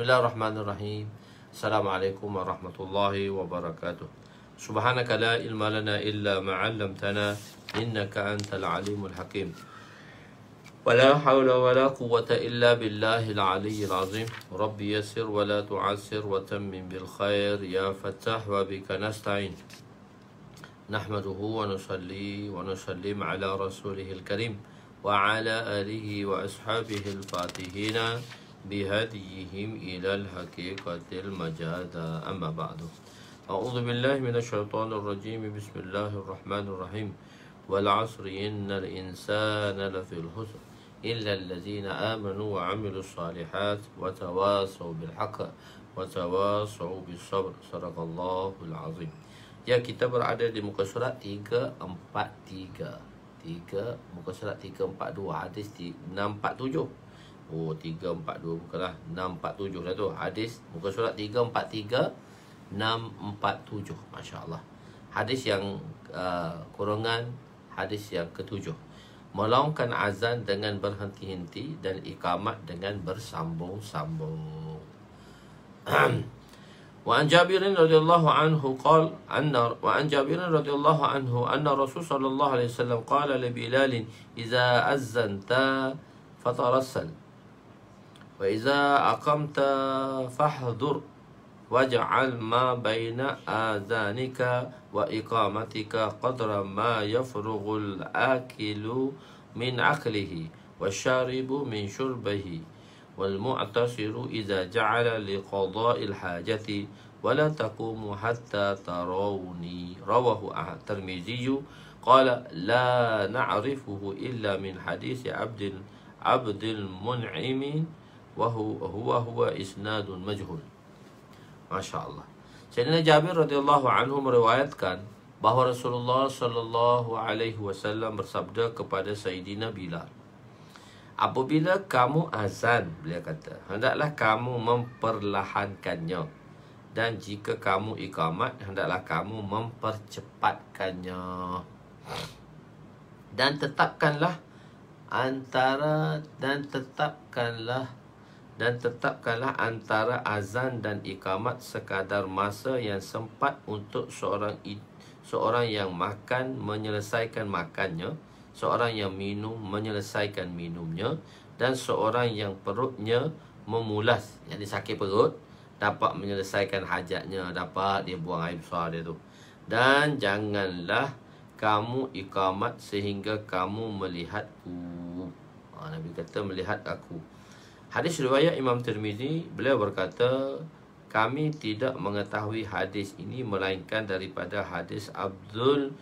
Bismillahirrahmanirrahim. Assalamualaikum warahmatullahi wabarakatuh. Subhanaka la ilma lana illa ma 'allamtana innaka antal alimul hakim. Wala hawla wala quwwata illa billahil aliyyil azim. Rabbi yassir wa la tu'assir wa tammim bil khair ya Fattah wa bika nasta'in. Nahmaduhu wa nusalli wa nusallim ala rasulihil karim wa ala alihi wa ashabihi al-fatihina bihadiyihim ilal haqiqatil majada amma ba'du. A'udzu billahi minasyaitonir rajim. Bismillahirrahmanirrahim. Wal 'asri innal insana lafil khusr illa allazina amanu wa 'amilus shalihat wa tawasaw bil haqq wa tawasaw bis sabr. Sadaqallahul azim. Ya, kita berada di muka surat 343. Muka surat 342, hadis 647. Oh, 342 bukanlah 647 dah tu. Hadis muka surat 343 647. Masya-Allah. Hadis yang kurungan hadis yang ketujuh. Melaungkan azan dengan berhenti-henti dan iqamat dengan bersambung-sambung. وعن جابر رضي الله عنه قال وعن جابر رضي الله عنه أن رسول صلى الله عليه وسلم قال لبلال إذا أذنت فترسل وإذا أقمت فاحذر واجعل ما بين آذانك وإقامتك قدر ما يفرغ الآكل من عقله والشارب من شربه والمعتصر إذا جعل لقضاء الحاجة ولا تقوم حتى تروني. رواه الترمذي قال لا نعرفه إلا من حديث عبد المنعم وهو إسناد مجهول. Masya Allah. Sayyidina Jabir radhiyallahu anhu meriwayatkan bahawa Rasulullah sallallahu alaihi wasallam bersabda kepada Sayyidina Bilal, apabila kamu azan, beliau kata, hendaklah kamu memperlahankannya, dan jika kamu iqamat, hendaklah kamu mempercepatkannya. Dan tetapkanlah antara azan dan iqamat sekadar masa yang sempat untuk seorang yang makan menyelesaikan makannya, seorang yang minum menyelesaikan minumnya, dan seorang yang perutnya memulas, yang sakit perut, dapat menyelesaikan hajatnya, dapat dia buang air besar dia tu. Dan janganlah kamu iqamat sehingga kamu melihatku. Nabi kata melihat aku. Hadis riwayat Imam Tirmizi, beliau berkata, kami tidak mengetahui hadis ini melainkan daripada hadis Abdul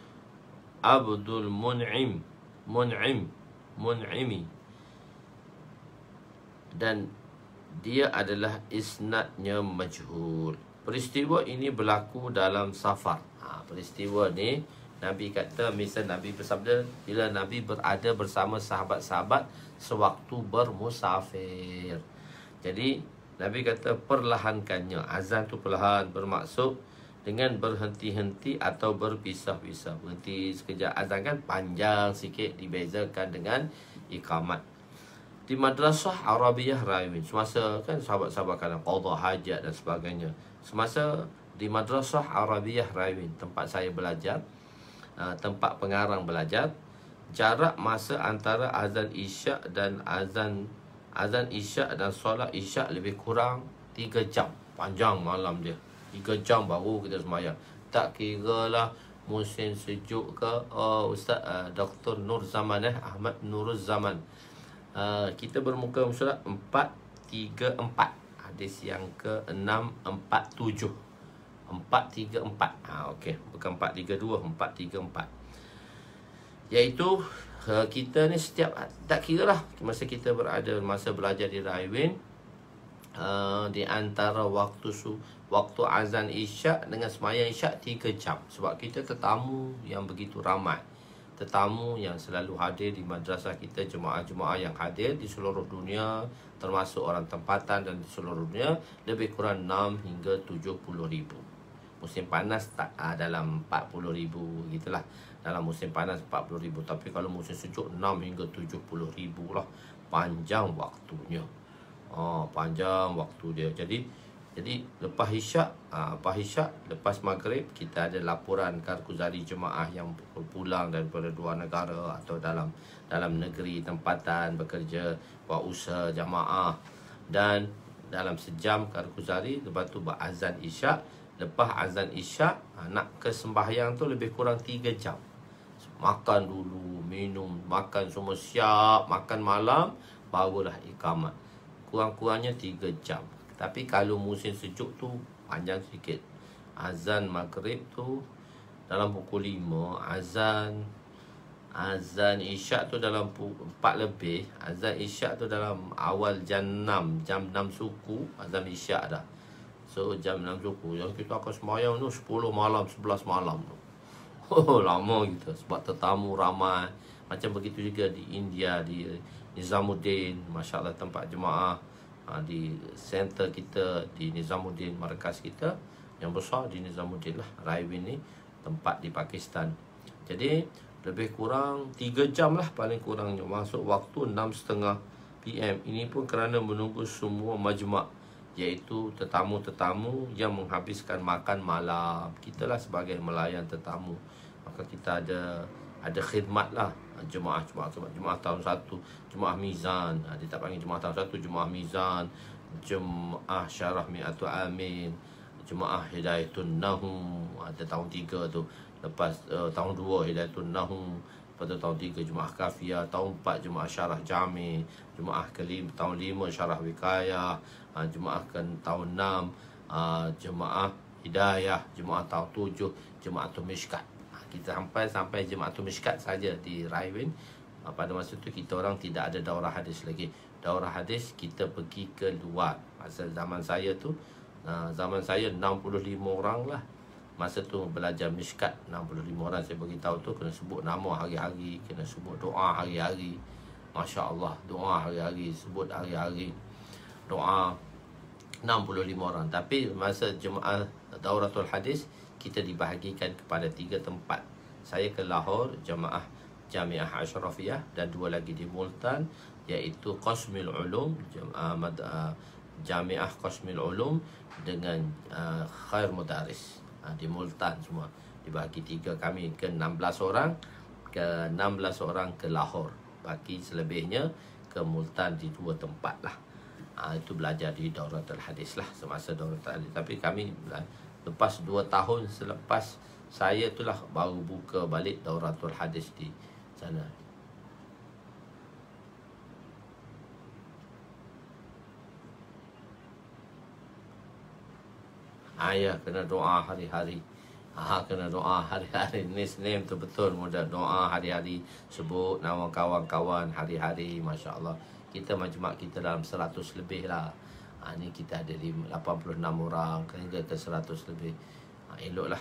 Mun'imi, dan dia adalah isnadnya majhul. Peristiwa ini berlaku dalam safar. Peristiwa ni Nabi kata, misal Nabi bersabda, bila Nabi berada bersama sahabat-sahabat sewaktu bermusafir. Jadi Nabi kata perlahankannya. Azan tu perlahan, bermaksud dengan berhenti-henti atau berpisah-pisah. Berhenti sekejap, azan kan panjang sikit, dibezakan dengan iqamat. Di madrasah Arabiyah Raiwin, semasa kan sahabat-sahabat kadang qada hajat dan sebagainya, semasa di madrasah Arabiyah Raiwin, tempat saya belajar, tempat pengarang belajar, jarak masa antara azan isyak dan azan isyak dan solat isyak lebih kurang 3 jam. Panjang malam dia, 3 jam baru kita sembahyang. Tak kira lah musim sejuk ke. Ustaz Dr. Nur Zaman, Ahmad Nurul Zaman, kita bermuka surat 434, hadis yang ke-647. 434. Okey, bukan 432, 434. Iaitu kita ni setiap, tak kira lah masa kita berada, masa belajar di Raiwin, di antara waktu azan isyak dengan sembahyang isyak 3 jam. Sebab kita tetamu yang begitu ramai, tetamu yang selalu hadir di madrasah kita, jemaah-jemaah yang hadir di seluruh dunia, termasuk orang tempatan dan di seluruh dunia, lebih kurang 6 hingga 70 ribu. Musim panas tak dalam 40 ribu gitulah. Dalam musim panas 40 ribu. Tapi kalau musim sejuk 6 hingga 70 ribu lah. Panjang waktunya. Panjang waktu dia. Jadi lepas isyak, lepas maghrib kita ada laporan Karkuzari jemaah yang pulang daripada luar negara atau dalam negeri tempatan bekerja, buat usaha jemaah. Dan dalam sejam Karkuzari, lepas tu berazan isyak. Lepas azan isyak, nak ke sembahyang tu lebih kurang 3 jam. Makan dulu, minum, makan semua siap, makan malam, barulah iqamat. Kurang-kurangnya 3 jam. Tapi kalau musim sejuk tu panjang sikit. Azan maghrib tu dalam pukul 5. Azan isyak tu dalam pukul 4 lebih. Azan isyak tu dalam awal jam 6. Jam 6 suku azan isyak dah. So jam 6 suku. Yang kita akan sembahyang tu 10 malam, 11 malam tu. Lama gitu. Sebab tetamu ramai. Macam begitu juga di India, di Nizamuddin. Masya Allah tempat jemaah. Di center kita di Nizamuddin, markas kita yang besar di Nizamuddin lah, Raywin ni tempat di Pakistan. Jadi lebih kurang 3 jam lah paling kurangnya. Masuk waktu 6.30 PM. Ini pun kerana menunggu semua majma', iaitu tetamu-tetamu yang menghabiskan makan malam. Kita lah sebagai melayan tetamu, maka kita ada khidmat lah. Jemaah tahun 1, Jemaah Mizan. Dia tak panggil Jemaah tahun 1, Jemaah Mizan, Jemaah Syarah Mi'atu Amin, Jemaah Hidayatun Nahum. Ada tahun 3 tu. Lepas tahun 2 Hidayatun Nahum. Pada tahun 3 Jemaah Kafiyah. Tahun 4 Jemaah Syarah Jami. Jemaah tahun 5 Syarah Wikayah. Jemaah tahun 6 Jemaah Hidayah. Jemaah tahun 7 Jemaatul Mishkat. Kita sampai Jemaatul Mishkat saja di Raywin. Pada masa tu kita orang tidak ada daurah hadis lagi. Daurah hadis kita pergi ke luar. Masa zaman saya tu, zaman saya 65 orang lah. Masa tu belajar Mishkat 65 orang. Saya beritahu tu kena sebut nama hari-hari, kena sebut doa hari-hari. Masya Allah, doa hari-hari, sebut hari-hari doa 65 orang. Tapi masa jemaah Dauratul Hadis kita dibahagikan kepada 3 tempat. Saya ke Lahore, Jemaah Jamiah Ashrafiyah, dan 2 lagi di Multan, iaitu Qasmil Ulum, Jamiah Qasmil Ulum dengan Khair Mudaris. Di Multan semua dibagi 3, kami ke 16 orang, ke Lahore. Baki selebihnya ke Multan di 2 tempat lah. Itu belajar di Dauratul Hadis lah, semasa Dauratul Hadis. Tapi kami lepas 2 tahun selepas saya itulah baru buka balik Dauratul Hadis di sana. Ya, kena doa hari-hari. Kena doa hari-hari. Name tu betul mudah. Doa hari-hari. Sebut nama kawan-kawan hari-hari. Masya Allah. Kita majma' kita dalam 100 lebih lah. Ni kita ada 86 orang hingga ke 100 lebih. Eloklah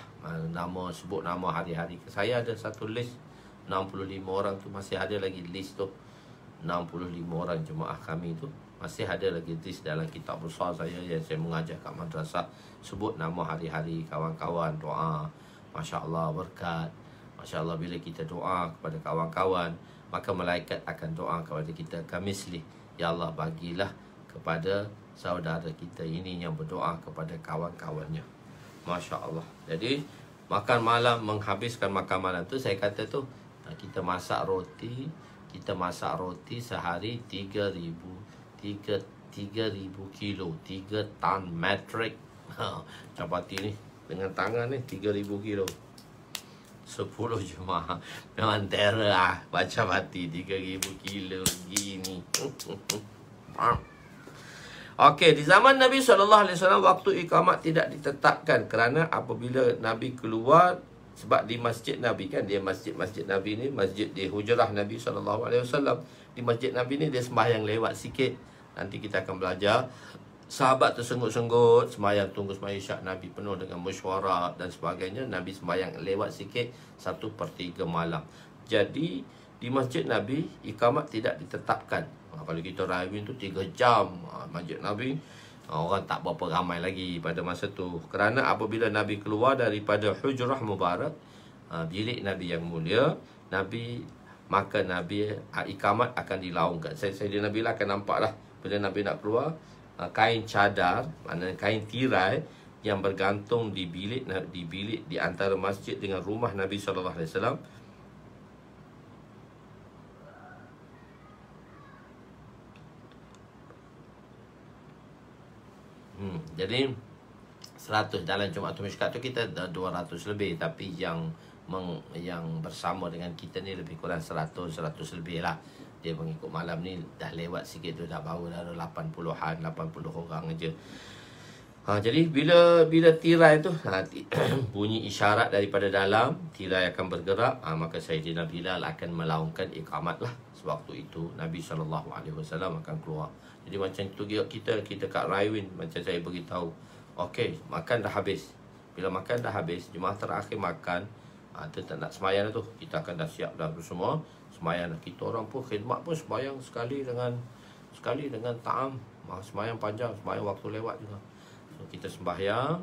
sebut nama hari-hari. Saya ada satu list 65 orang tu, masih ada lagi list tu. 65 orang jemaah kami tu masih ada lagi list dalam kitab besar saya yang saya mengajar kat madrasah. Sebut nama hari-hari kawan-kawan, doa. Masya Allah, berkat. Masya Allah, bila kita doa kepada kawan-kawan, maka malaikat akan doa kepada kita. Kamisli, ya Allah, bagilah kepada saudara kita ini yang berdoa kepada kawan-kawannya. Masya Allah. Jadi makan malam, menghabiskan makan malam tu, saya kata tu, kita masak roti sehari 3,000 kilo, 3 tan metrik. Capati ni dengan tangan ni 3,000 kilo. 10 jemaah. Memang terror baca mati 3,000 kilo gini. Okey, di zaman Nabi SAW waktu iqamat tidak ditetapkan, kerana apabila Nabi keluar, sebab di masjid Nabi kan, dia masjid Nabi ni, masjid di hujrah Nabi SAW. Di masjid Nabi ni dia sembahyang lewat sikit. Nanti kita akan belajar. Sahabat tersenggut-senggut sembahyang, tunggu sembahyang isyak, Nabi penuh dengan mesyuarat dan sebagainya. Nabi sembahyang lewat sikit 1/3 malam. Jadi di masjid Nabi iqamat tidak ditetapkan. Kalau kita Raywin tu 3 jam, masjid Nabi, orang tak berapa ramai lagi pada masa tu. Kerana apabila Nabi keluar daripada hujrah mubarak, bilik Nabi yang mulia, maka Nabi iqamat akan dilaungkan. Sayyidina Bilal akan nampak lah bila Nabi nak keluar, kain cadar, maknanya kain tirai yang bergantung di bilik di antara masjid dengan rumah Nabi sallallahu alaihi wasallam. Jadi 100 dalam Jumatul Mishkat tu kita 200 lebih, tapi yang bersama dengan kita ni lebih kurang 100 lebih lah. Dia mengikut malam ni dah lewat sikit tu, dah baru dah 80 orang aja. Jadi bila tirai tu bunyi isyarat daripada dalam, tirai akan bergerak, maka Sayyidina Bilal akan melaungkan iqamat lah. Sewaktu itu Nabi SAW akan keluar. Jadi macam tu kita kat Raiwin, macam saya beritahu, okey, makan dah habis. Bila makan dah habis, jemaah terakhir makan, tu tak nak semayang tu, kita akan dah siap dah semua semayang. Kita orang pun khidmat pun semayang sekali dengan ta'am, semayang panjang, semayang waktu lewat juga. So, kita sembahyang,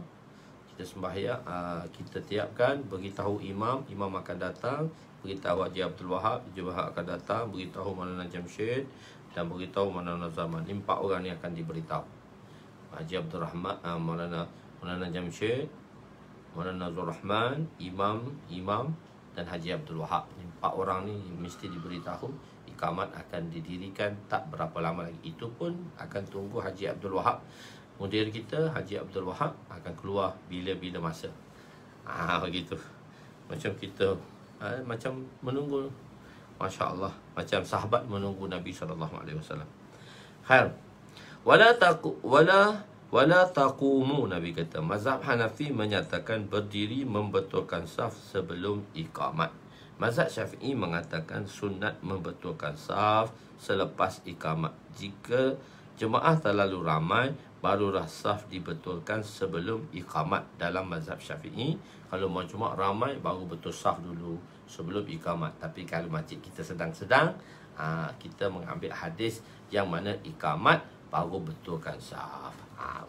kita tiapkan, beritahu imam akan datang, beritahu Haji Abdul Wahab akan datang, beritahu Maulana Jamshid dan beritahu Maulana Zaman. 4 orang ni akan diberitahu. Haji Abdul Rahman, Maulana Jamshid, Maulana Zul Rahman, Imam dan Haji Abdul Wahab. 4 orang ni mesti diberitahu iqamat akan didirikan tak berapa lama lagi. Itu pun akan tunggu Haji Abdul Wahab. Mudir kita Haji Abdul Wahab akan keluar bila-bila masa. Begitu. Macam kita macam menunggu, masya-Allah, macam sahabat menunggu Nabi SAW. Khair. Wala taqumu, Nabi kata, mazhab Hanafi menyatakan berdiri membetulkan saf sebelum iqamat. Mazhab Syafi'i mengatakan sunat membetulkan saf selepas iqamat. Jika jemaah terlalu ramai, barulah saf dibetulkan sebelum iqamat. Dalam mazhab Syafi'i, kalau majmuk ramai, baru betul saf dulu sebelum iqamat. Tapi kalau masjid kita sedang-sedang, kita mengambil hadis yang mana iqamat baru betulkan saf.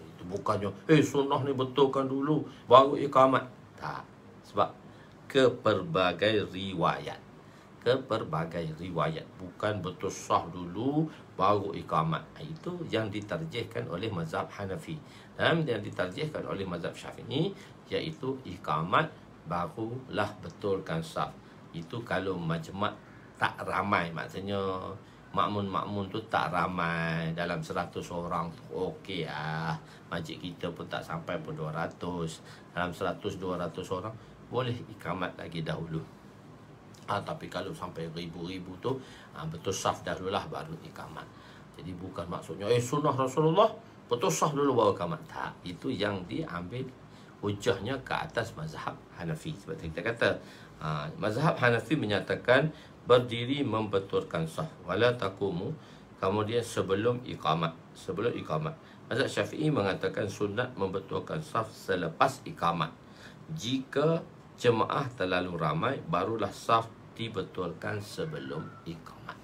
Itu bukannya sunnah ni betulkan dulu baru iqamat. Tak. Sebab pelbagai riwayat, bukan betul sah dulu baru iqamat. Itu yang ditarjihkan oleh mazhab Hanafi. Dan yang ditarjihkan oleh mazhab Syafi'i, iaitu iqamat barulah betulkan saf. Itu kalau majma' tak ramai, maksudnya makmun tu tak ramai, dalam 100 orang tu okey lah. Masjid kita pun tak sampai pun 200. Dalam 100-200 orang boleh iqamat lagi dahulu. Tapi kalau sampai ribu-ribu tu, betul saf dahululah baru iqamat. Jadi bukan maksudnya sunnah Rasulullah betul saf dulu baru iqamat. Tak, itu yang diambil hujahnya ke atas mazhab Hanafi. Sebab kita kata mazhab Hanafi menyatakan berdiri membetulkan saf, wala taqumu, kemudian sebelum iqamat. Mazhab Syafi'i mengatakan sunat membetulkan saf selepas iqamat. Jika jemaah terlalu ramai, barulah saf dibetulkan sebelum iqamat.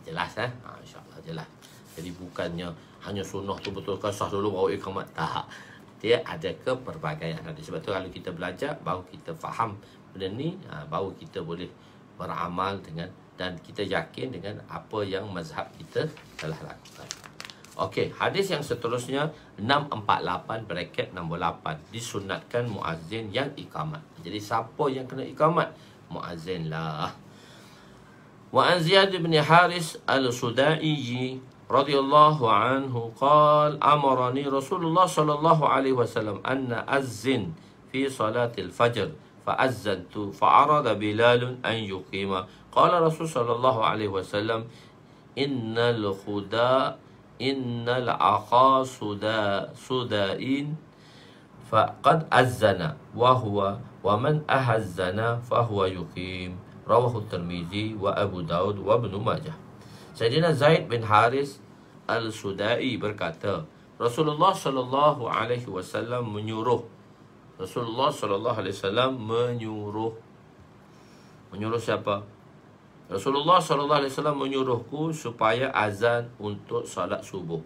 Jelas InsyaAllah jelas. Jadi bukannya hanya sunnah tu betulkan saf dulu baru iqamat. Tak. Dia ada keperbagaian. Sebab tu kalau kita belajar, baru kita faham benda ni, baru kita boleh beramal dengan, dan kita yakin dengan apa yang mazhab kita telah lakukan. Okey, hadis yang seterusnya 648 bracket nombor 8, disunatkan muazzin yang iqamat. Jadi siapa yang kena iqamat? Muazzin lah. Wa an Ziyad bin Haris al-Sudai radhiyallahu anhu qala amarani Rasulullah sallallahu alaihi wasallam anna azzin fi salatil fajr fa'azzantu fa'arada Bilal an yuqima. Qala Rasul sallallahu alaihi wasallam innal akha sudain faqad azzana wa man ahazzana fahuwa yuqim. Rawahu Tirmizi wa Abu Daud wa Ibn Majah. Sayyidina Zaid bin Haris al-Sudai berkata, Rasulullah sallallahu alaihi wasallam menyuruh siapa? Rasulullah sallallahu alaihi wasallam menyuruhku supaya azan untuk salat subuh.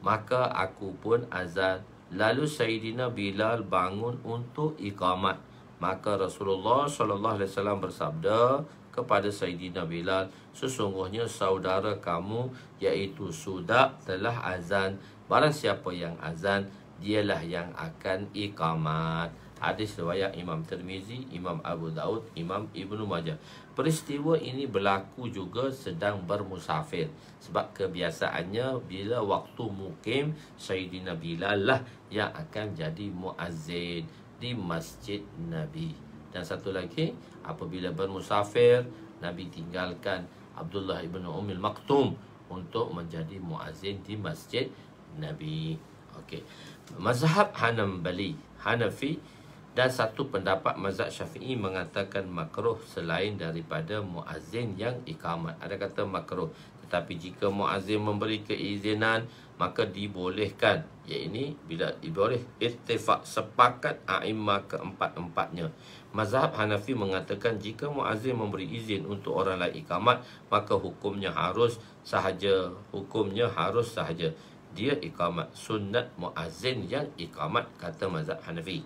Maka aku pun azan. Lalu Sayyidina Bilal bangun untuk iqamat. Maka Rasulullah SAW bersabda kepada Sayyidina Bilal, sesungguhnya saudara kamu iaitu Suda telah azan. Barang siapa yang azan, dialah yang akan iqamat. Hadis riwayat Imam Tirmizi, Imam Abu Daud, Imam Ibnu Majah. Peristiwa ini berlaku juga sedang bermusafir. Sebab kebiasaannya bila waktu mukim, Sayyidina Bilal lah yang akan jadi muazzin di masjid Nabi. Dan satu lagi, apabila bermusafir, Nabi tinggalkan Abdullah ibn Ummil Maktum untuk menjadi muazzin di masjid Nabi. Okey. Mazhab Hanafi dan satu pendapat mazhab Syafi'i mengatakan makruh selain daripada muazzin yang iqamat. Ada kata makruh, tetapi jika muazzin memberi keizinan, maka dibolehkan. Iaitu bila diboleh ittifaq, sepakat a'immah keempat-empatnya. Mazhab Hanafi mengatakan jika muazzin memberi izin untuk orang lain iqamat, maka hukumnya harus sahaja. Dia iqamat, sunat muazzin yang iqamat, kata mazhab Hanafi.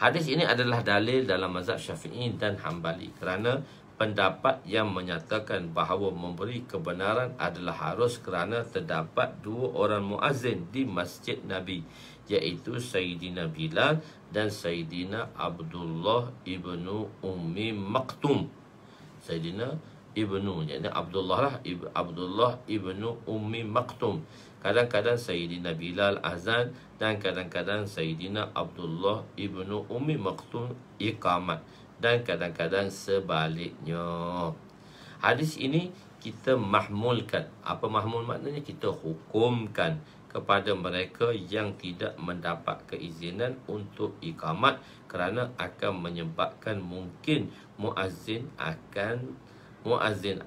Hadis ini adalah dalil dalam mazhab Syafi'i dan Hambali kerana pendapat yang menyatakan bahawa memberi kebenaran adalah harus kerana terdapat dua orang muazzin di masjid Nabi, iaitu Sayyidina Bilal dan Sayyidina Abdullah ibnu Ummi Maktum. Sayyidina ibnu, iaitu Abdullah ibnu Ummi Maktum. Kadang-kadang Sayyidina Bilal azan dan kadang-kadang Sayyidina Abdullah ibnu Ummi Maktum iqamat, dan kadang-kadang sebaliknya. Hadis ini kita mahmulkan. Apa mahmul maknanya? Kita hukumkan kepada mereka yang tidak mendapat keizinan untuk iqamat kerana akan menyebabkan mungkin muazzin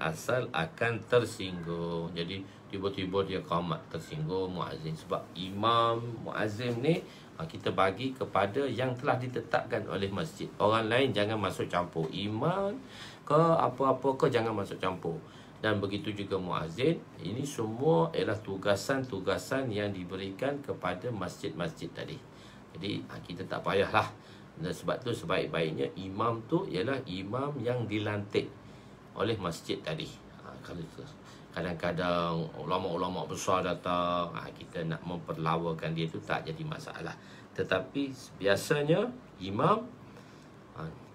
asal akan tersinggung. Jadi tiba-tiba dia qamat, tersinggung muazzin. Sebab imam muazzin ni kita bagi kepada yang telah ditetapkan oleh masjid. Orang lain jangan masuk campur. Imam ke apa-apa ke jangan masuk campur. Dan begitu juga muazzin. Ini semua ialah tugasan-tugasan yang diberikan kepada masjid-masjid tadi. Jadi kita tak payahlah. Dan sebab tu sebaik-baiknya imam tu ialah imam yang dilantik oleh masjid tadi. Kalau kadang-kadang ulama-ulama besar datang, kita nak memperlawakan dia tu tak jadi masalah. Tetapi biasanya imam,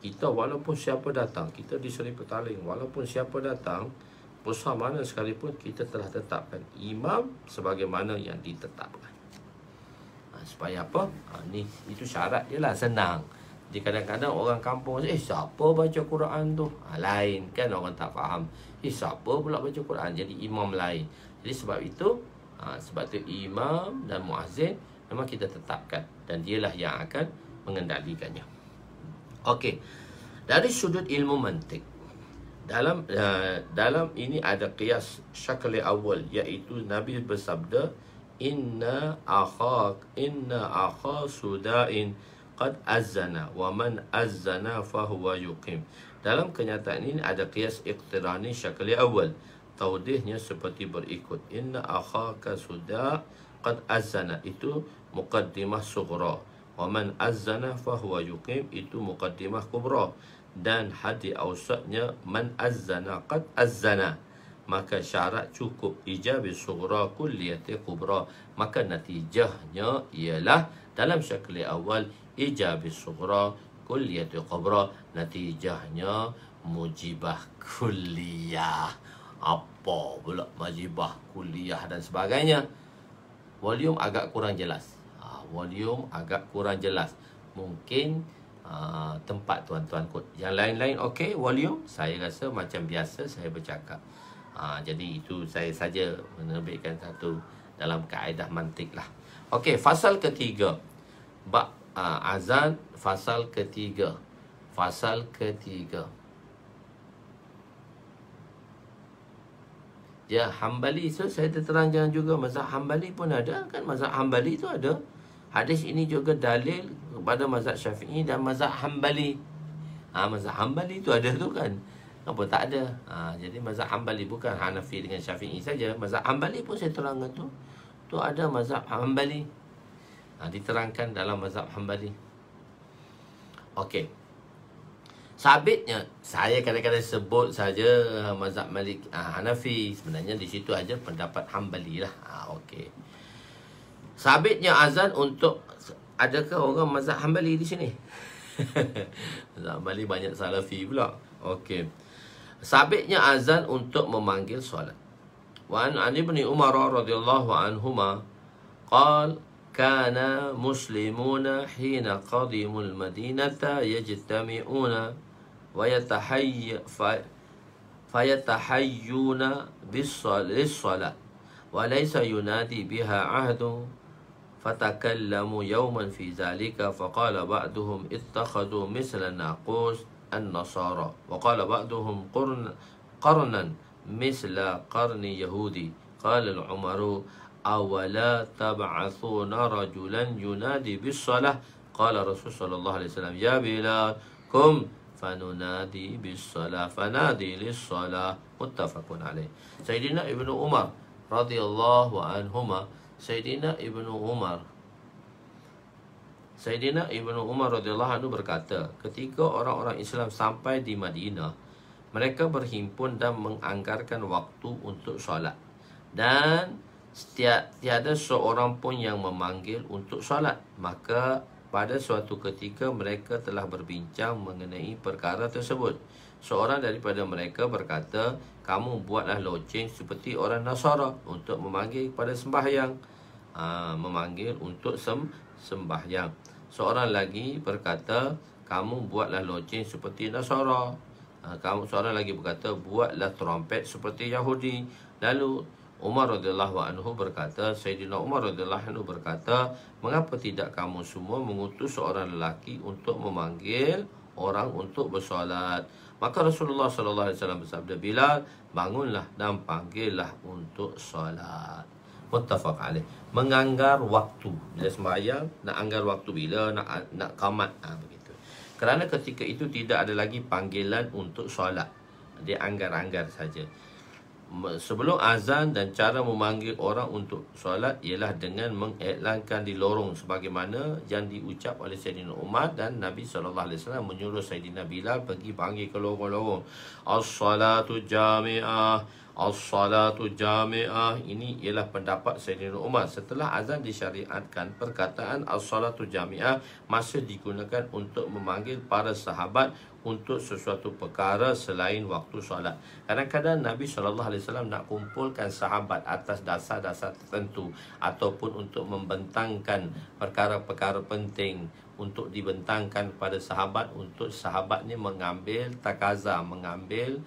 kita walaupun siapa datang, kita di Seri Petaling, walaupun siapa datang, besar mana sekalipun, kita telah tetapkan imam sebagaimana yang ditetapkan. Supaya apa? Itu syarat dia lah, senang. Jadi kadang-kadang orang kampung, siapa baca Quran tu? Lain kan, orang tak faham. Siapa pula baca Quran? Jadi imam lain. Jadi sebab itu imam dan muazzin memang kita tetapkan, dan dialah yang akan mengendalikannya. Okey. Dari sudut ilmu mantik, dalam ini ada qiyas syakli awal, iaitu Nabi bersabda, inna akha suda'in qad azzana wa man azzana fahuwa yuqim. Dalam kenyataan ini ada qiyas iqtirani syakli awal. Taudihnya seperti berikut. Inna akhaka suda' qad azzana, itu muqaddimah sughra. Wa man azzana fahuwa yuqim, itu muqaddimah kubra. Dan hadi awsatnya man azzana qad azzana. Maka syarat cukup ijabi sughra kulliyati kubra. Maka natijahnya ialah dalam syakli awal ijabi sughra kulliyati kubra, natijahnya mujibah kulliyah. Apa pula mujibah kulliyah dan sebagainya? Volume agak kurang jelas. Mungkin tempat tuan-tuan kot. Yang lain-lain okey, volume saya rasa macam biasa saya bercakap. Jadi itu saya saja menerbitkan satu dalam kaedah mantik lah. Okey, fasal ketiga. Azan, fasal ketiga. Ya, Hambali itu saya terangkan juga. Mazhab Hambali pun ada kan. Mazhab Hambali itu ada. Hadis ini juga dalil kepada mazhab Syafi'i dan mazhab Hambali. Mazhab Hambali itu ada tu kan. Apa tak ada? Jadi mazhab Hambali bukan Hanafi dengan Syafi'i saja. Mazhab Hambali pun saya terangkan tu. Tu ada mazhab Hambali. Diterangkan dalam mazhab Hambali. Okey. Sabitnya, saya kadang-kadang sebut saja mazhab Malik Hanafi. Sebenarnya di situ aja pendapat Hambali lah. Okey. Sabitnya azan untuk, adakah orang mazhab Hambali di sini? Mazhab Hambali banyak Salafi pula. Okey. Sabitnya azan untuk memanggil solat. Wa an Ibn Umar radhiyallahu anhuma qala kana muslimuna hina qadimul madinata yajtami'una wa fayatahayyuna bis-salat wa laysa yunadi biha ahadun fatakallamu yawman fi zalika faqala ba'duhum ittakhadhu misla naqus an-nasara wa qala ba'duhum qarnan misla qarni yahudi qala al-umaru awala tab'athuna rajulan yunadi bis-salah qala rasul sallallahu alaihi wasallam ya bilal kum fanunadi bis-salah fanadi lis-salah muttafaqun alaih. Sayyidina Ibnu Umar radhiyallahu anhuma, Sayyidina Ibnu Umar radhiyallahu anhu berkata, ketika orang-orang Islam sampai di Madinah, mereka berhimpun dan menganggarkan waktu untuk solat, dan tiada seorang pun yang memanggil untuk solat. Maka pada suatu ketika mereka telah berbincang mengenai perkara tersebut. Seorang daripada mereka berkata, kamu buatlah loceng seperti orang Nasara untuk memanggil kepada sembahyang. Memanggil untuk sembahyang. Seorang lagi berkata, kamu buatlah loceng seperti Nasara. Seorang lagi berkata, buatlah trompet seperti Yahudi. Lalu Umar radhiyallahu anhu berkata, Sayyidina Umar radhiyallahu anhu berkata, mengapa tidak kamu semua mengutus seorang lelaki untuk memanggil orang untuk bersolat? Maka Rasulullah sallallahu alaihi wasallam bersabda, Bilal, bangunlah dan panggillah untuk solat. Muttafaq alaih. Menganggar waktu. Bila sembahyang, nak anggar waktu bila nak qamat, begitu. Kerana ketika itu tidak ada lagi panggilan untuk solat. Dia anggar-anggar saja. Sebelum azan, dan cara memanggil orang untuk solat ialah dengan mengiklankan di lorong sebagaimana yang diucap oleh Sayyidina Umar, dan Nabi SAW menyuruh Sayyidina Bilal pergi panggil ke lorong-lorong. As-salatu jami'ah, as-salatu jami'ah. Ini ialah pendapat Sayyidina Umar. Setelah azan disyariatkan, perkataan as-salatu jami'ah masih digunakan untuk memanggil para sahabat untuk sesuatu perkara selain waktu solat. Kadang-kadang Nabi SAW nak kumpulkan sahabat atas dasar-dasar tertentu, ataupun untuk membentangkan perkara-perkara penting untuk dibentangkan pada sahabat, untuk sahabat ni mengambil takaza, mengambil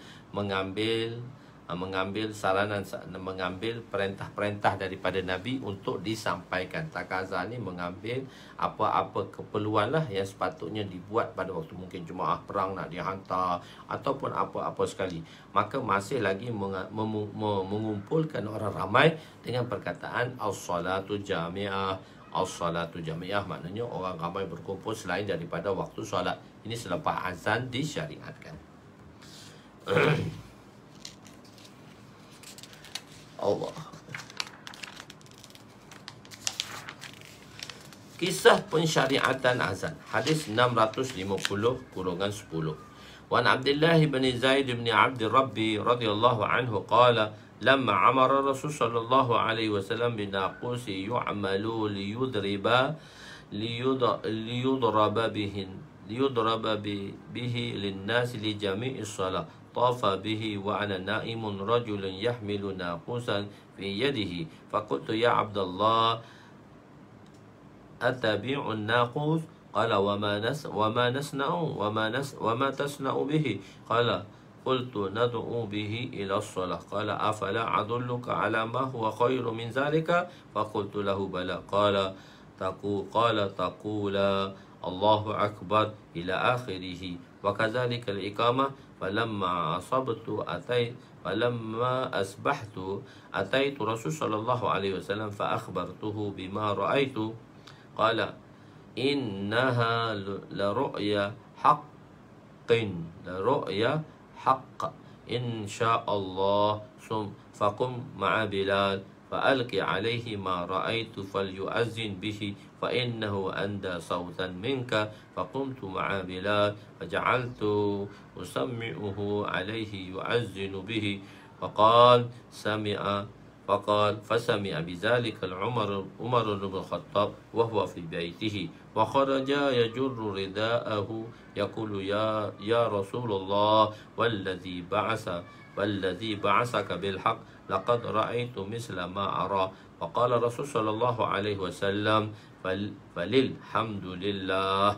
saranan, mengambil perintah-perintah daripada Nabi untuk disampaikan. Takaza ni mengambil apa-apa keperluan lah yang sepatutnya dibuat pada waktu mungkin jemaah perang nak dihantar ataupun apa-apa sekali. Maka masih lagi mengumpulkan orang ramai dengan perkataan as-salatu jami'ah. As-salatu jami'ah maknanya orang ramai berkumpul selain daripada waktu solat. Ini selepas azan disyariatkan. Allah. Kisah pensyariatan azan. Hadis 650-10. Wan Abdullah bin Zaid bin Abd Rabbi radhiyallahu anhu qala lamma amara Rasul sallallahu alaihi wasallam bin naqusi yu'malu liyudraba bihi lin-nas li jami'is salat طاف به وأنا نائم رجل يحمل ناقوسا في يده فقلت يا عبد الله أتبيع الناقوس قال وما تصنع به قال قلت ندعو به إلى الصلاة قال أفلا أدلك على ما هو خير من ذلك فقلت له بلى قال تقول الله أكبر إلى آخره وكذلك الإقامة فلما أصبحت أتيت رسول صلى الله عليه وسلم فأخبرته بما رأيت قال إنها لرؤيا حق إن شاء الله فقم مع بلال فألقي عليه ما رأيت فليؤذن به فإنه أندى صوتا منك فقمت مع بلال فجعلت أسمعه عليه يؤذن به فسمع بذلك عمر بن الخطاب وهو في بيته وخرج يجر رداءه يقول يا رسول الله والذي بعثك بالحق لقد رأيت مثل ما أرى. وقال رسول صلى الله عليه وسلم فللحمد لله.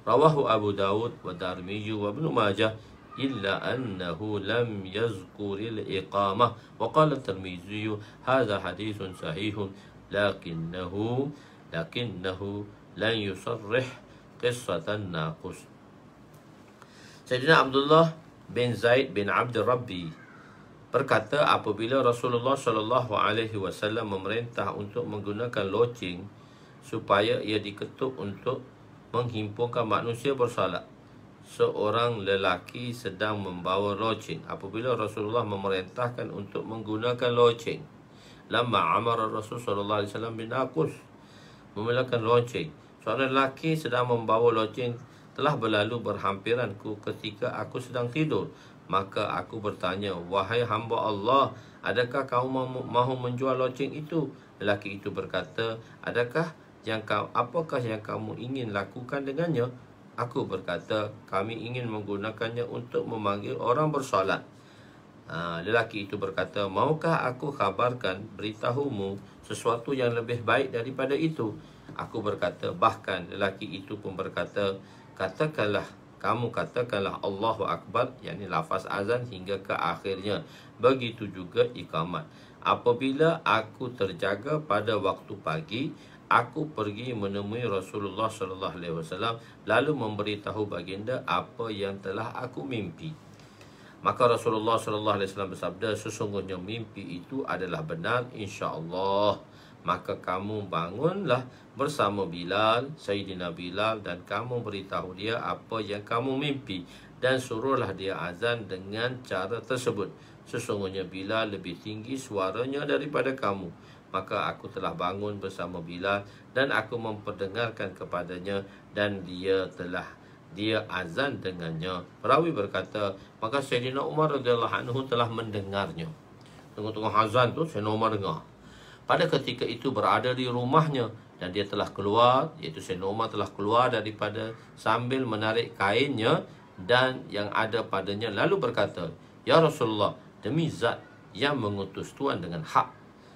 رواه أبو داود والدارمي وابن ماجه إلا أنه لم يذكر الإقامة. وقال الترمذي هذا حديث صحيح لكنه لن يصرح قصة الناقوس. Sayyidina Abdullah bin Zaid bin Abdul Rabbi berkata, apabila Rasulullah SAW memerintah untuk menggunakan loceng supaya ia diketuk untuk menghimpunkan manusia bersolat, seorang lelaki sedang membawa loceng. Apabila Rasulullah memerintahkan untuk menggunakan loceng, lamma amara Rasul SAW bin naqus, memulakan loceng. Seorang lelaki sedang membawa loceng telah berlalu berhampiranku ketika aku sedang tidur. Maka aku bertanya, wahai hamba Allah, adakah kamu mahu menjual loceng itu? Lelaki itu berkata, apakah yang kamu ingin lakukan dengannya? Aku berkata, kami ingin menggunakannya untuk memanggil orang bersolat. Lelaki itu berkata, maukah aku kabarkan, beritahumu sesuatu yang lebih baik daripada itu? Aku berkata, bahkan. Lelaki itu pun berkata, kamu katakanlah Allahu Akbar, yakni lafaz azan hingga ke akhirnya. Begitu juga iqamat. Apabila aku terjaga pada waktu pagi, aku pergi menemui Rasulullah SAW lalu memberitahu baginda apa yang telah aku mimpi. Maka Rasulullah SAW bersabda, sesungguhnya mimpi itu adalah benar, insya-Allah. Maka kamu bangunlah bersama Bilal, Sayyidina Bilal, dan kamu beritahu dia apa yang kamu mimpi, dan suruhlah dia azan dengan cara tersebut. Sesungguhnya Bilal lebih tinggi suaranya daripada kamu. Maka aku telah bangun bersama Bilal dan aku memperdengarkan kepadanya, dan dia azan dengannya. Perawi berkata, maka Sayyidina Umar radhiyallahu anhu telah mendengarnya. Tengah-tengah azan tu Sayyidina Umar dengar. Pada ketika itu berada di rumahnya, dan dia telah keluar, iaitu Sayyidina Umar telah keluar daripada sambil menarik kainnya dan yang ada padanya, lalu berkata, ya Rasulullah, demi zat yang mengutus Tuhan dengan hak,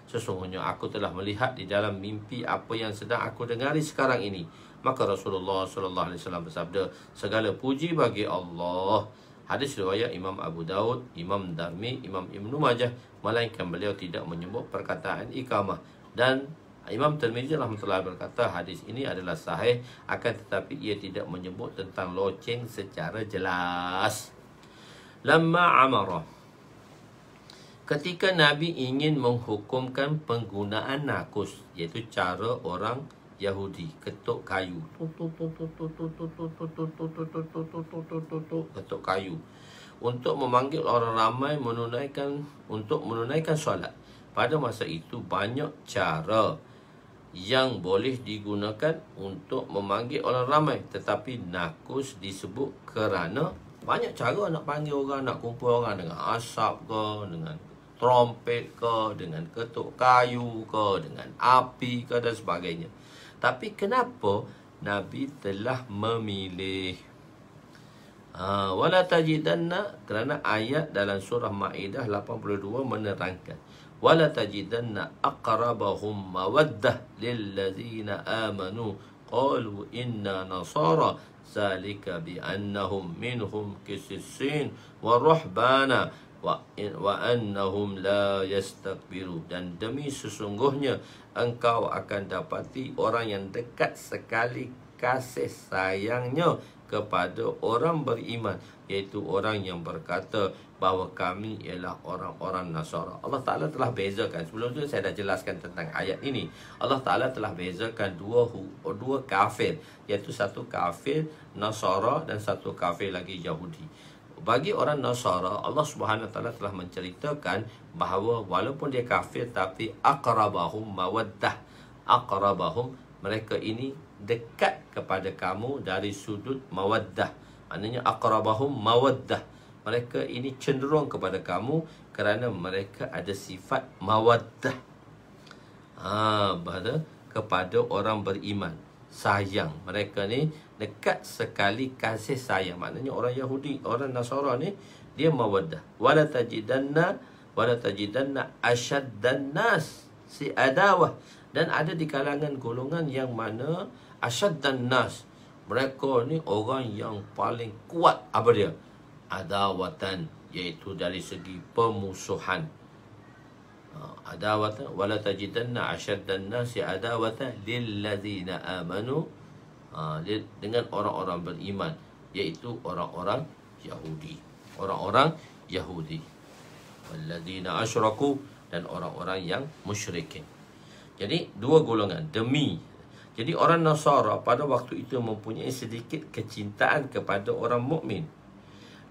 sesungguhnya aku telah melihat di dalam mimpi apa yang sedang aku dengari sekarang ini. Maka Rasulullah SAW bersabda, segala puji bagi Allah. Hadis riwayat Imam Abu Daud, Imam Darmi, Imam Ibn Majah, melainkan beliau tidak menyebut perkataan iqamah. Dan Imam Tirmizi rahmatullah berkata, hadis ini adalah sahih, akan tetapi ia tidak menyebut tentang loceng secara jelas. Lamma amara, ketika Nabi ingin menghukumkan penggunaan nakus, iaitu cara orang Yahudi ketuk kayu, ketuk kayu untuk memanggil orang ramai menunaikan solat. Pada masa itu banyak cara yang boleh digunakan untuk memanggil orang ramai, tetapi nakus disebut kerana banyak cara nak panggil orang, nak kumpul orang, dengan asap ke, dengan trompet ke, dengan ketuk kayu ke, dengan api ke, dan sebagainya. Tapi kenapa Nabi telah memilih wala tajidanna, kerana ayat dalam surah Maidah 82 menerangkan, wala tajidanna aqrabahum mawaddah lillazina amanu qalu inna nasara zalika bi annahum minhum qisisin wa ruhbana wa annahum la yastakbiru. Dan demi sesungguhnya engkau akan dapati orang yang dekat sekali kasih sayangnya kepada orang beriman, iaitu orang yang berkata bahawa kami ialah orang-orang Nasara. Allah Ta'ala telah bezakan, sebelum itu saya dah jelaskan tentang ayat ini, Allah Ta'ala telah bezakan dua kafir, iaitu satu kafir Nasara dan satu kafir lagi Yahudi. Bagi orang Nasara, Allah Subhanahu Wa Ta'ala telah menceritakan bahawa walaupun dia kafir, tapi aqrabahum mawaddah, aqrabahum mereka ini dekat kepada kamu dari sudut mawaddah. Maknanya aqrabahum mawaddah. Mereka ini cenderung kepada kamu kerana mereka ada sifat mawaddah. Kepada orang beriman, sayang. Mereka ni dekat sekali kasih sayang. Maknanya orang Yahudi, orang Nasara ni dia mawaddah. Wala tajidanna asyaddan nas si adawah. Dan ada di kalangan golongan yang mana asyaddan nas, mereka ni orang yang paling kuat. Apa dia? Adawatan, iaitu dari segi pemusuhan. Adawatan wala tajidanna asyaddan nasi adawatan lilladzina amanu, dengan orang-orang beriman, iaitu orang-orang Yahudi. Orang-orang Yahudi. Walladzina asyraku, dan orang-orang yang musyrikin. Jadi dua golongan demi. Jadi orang Nasara pada waktu itu mempunyai sedikit kecintaan kepada orang mukmin.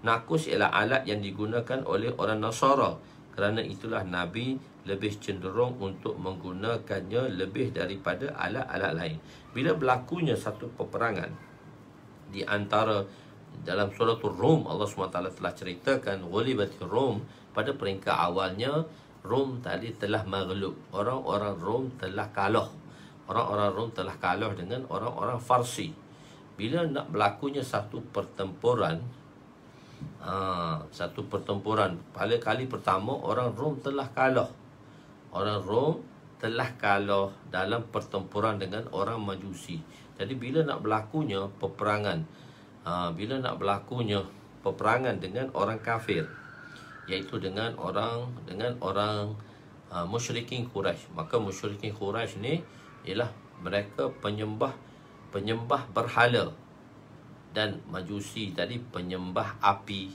Nakus ialah alat yang digunakan oleh orang Nasara. Kerana itulah Nabi lebih cenderung untuk menggunakannya lebih daripada alat-alat lain. Bila berlakunya satu peperangan di antara, dalam surah Rum, Allah SWT telah ceritakan ghulibatir Rum. Pada peringkat awalnya Rom tadi telah maghlub. Orang-orang Rom telah kalah. Orang-orang Rom telah kalah dengan orang-orang Farsi. Bila nak berlakunya satu pertempuran, pada kali pertama orang Rom telah kalah. Orang Rom telah kalah dalam pertempuran dengan orang Majusi. Jadi bila nak berlakunya peperangan, dengan orang kafir, iaitu dengan orang musyrikin Quraisy. Maka musyrikin Quraisy ni ialah mereka penyembah berhala, dan Majusi tadi penyembah api,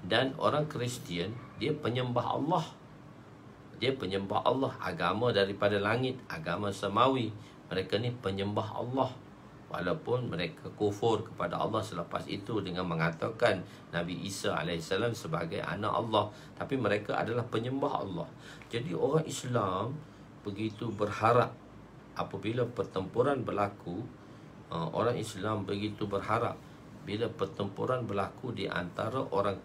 dan orang Kristian dia penyembah Allah. Dia penyembah Allah, agama daripada langit, agama semawi. Mereka ni penyembah Allah. Walaupun mereka kufur kepada Allah selepas itu dengan mengatakan Nabi Isa AS sebagai anak Allah, tapi mereka adalah penyembah Allah. Jadi orang Islam begitu berharap apabila pertempuran berlaku, orang Islam begitu berharap bila pertempuran berlaku di antara orang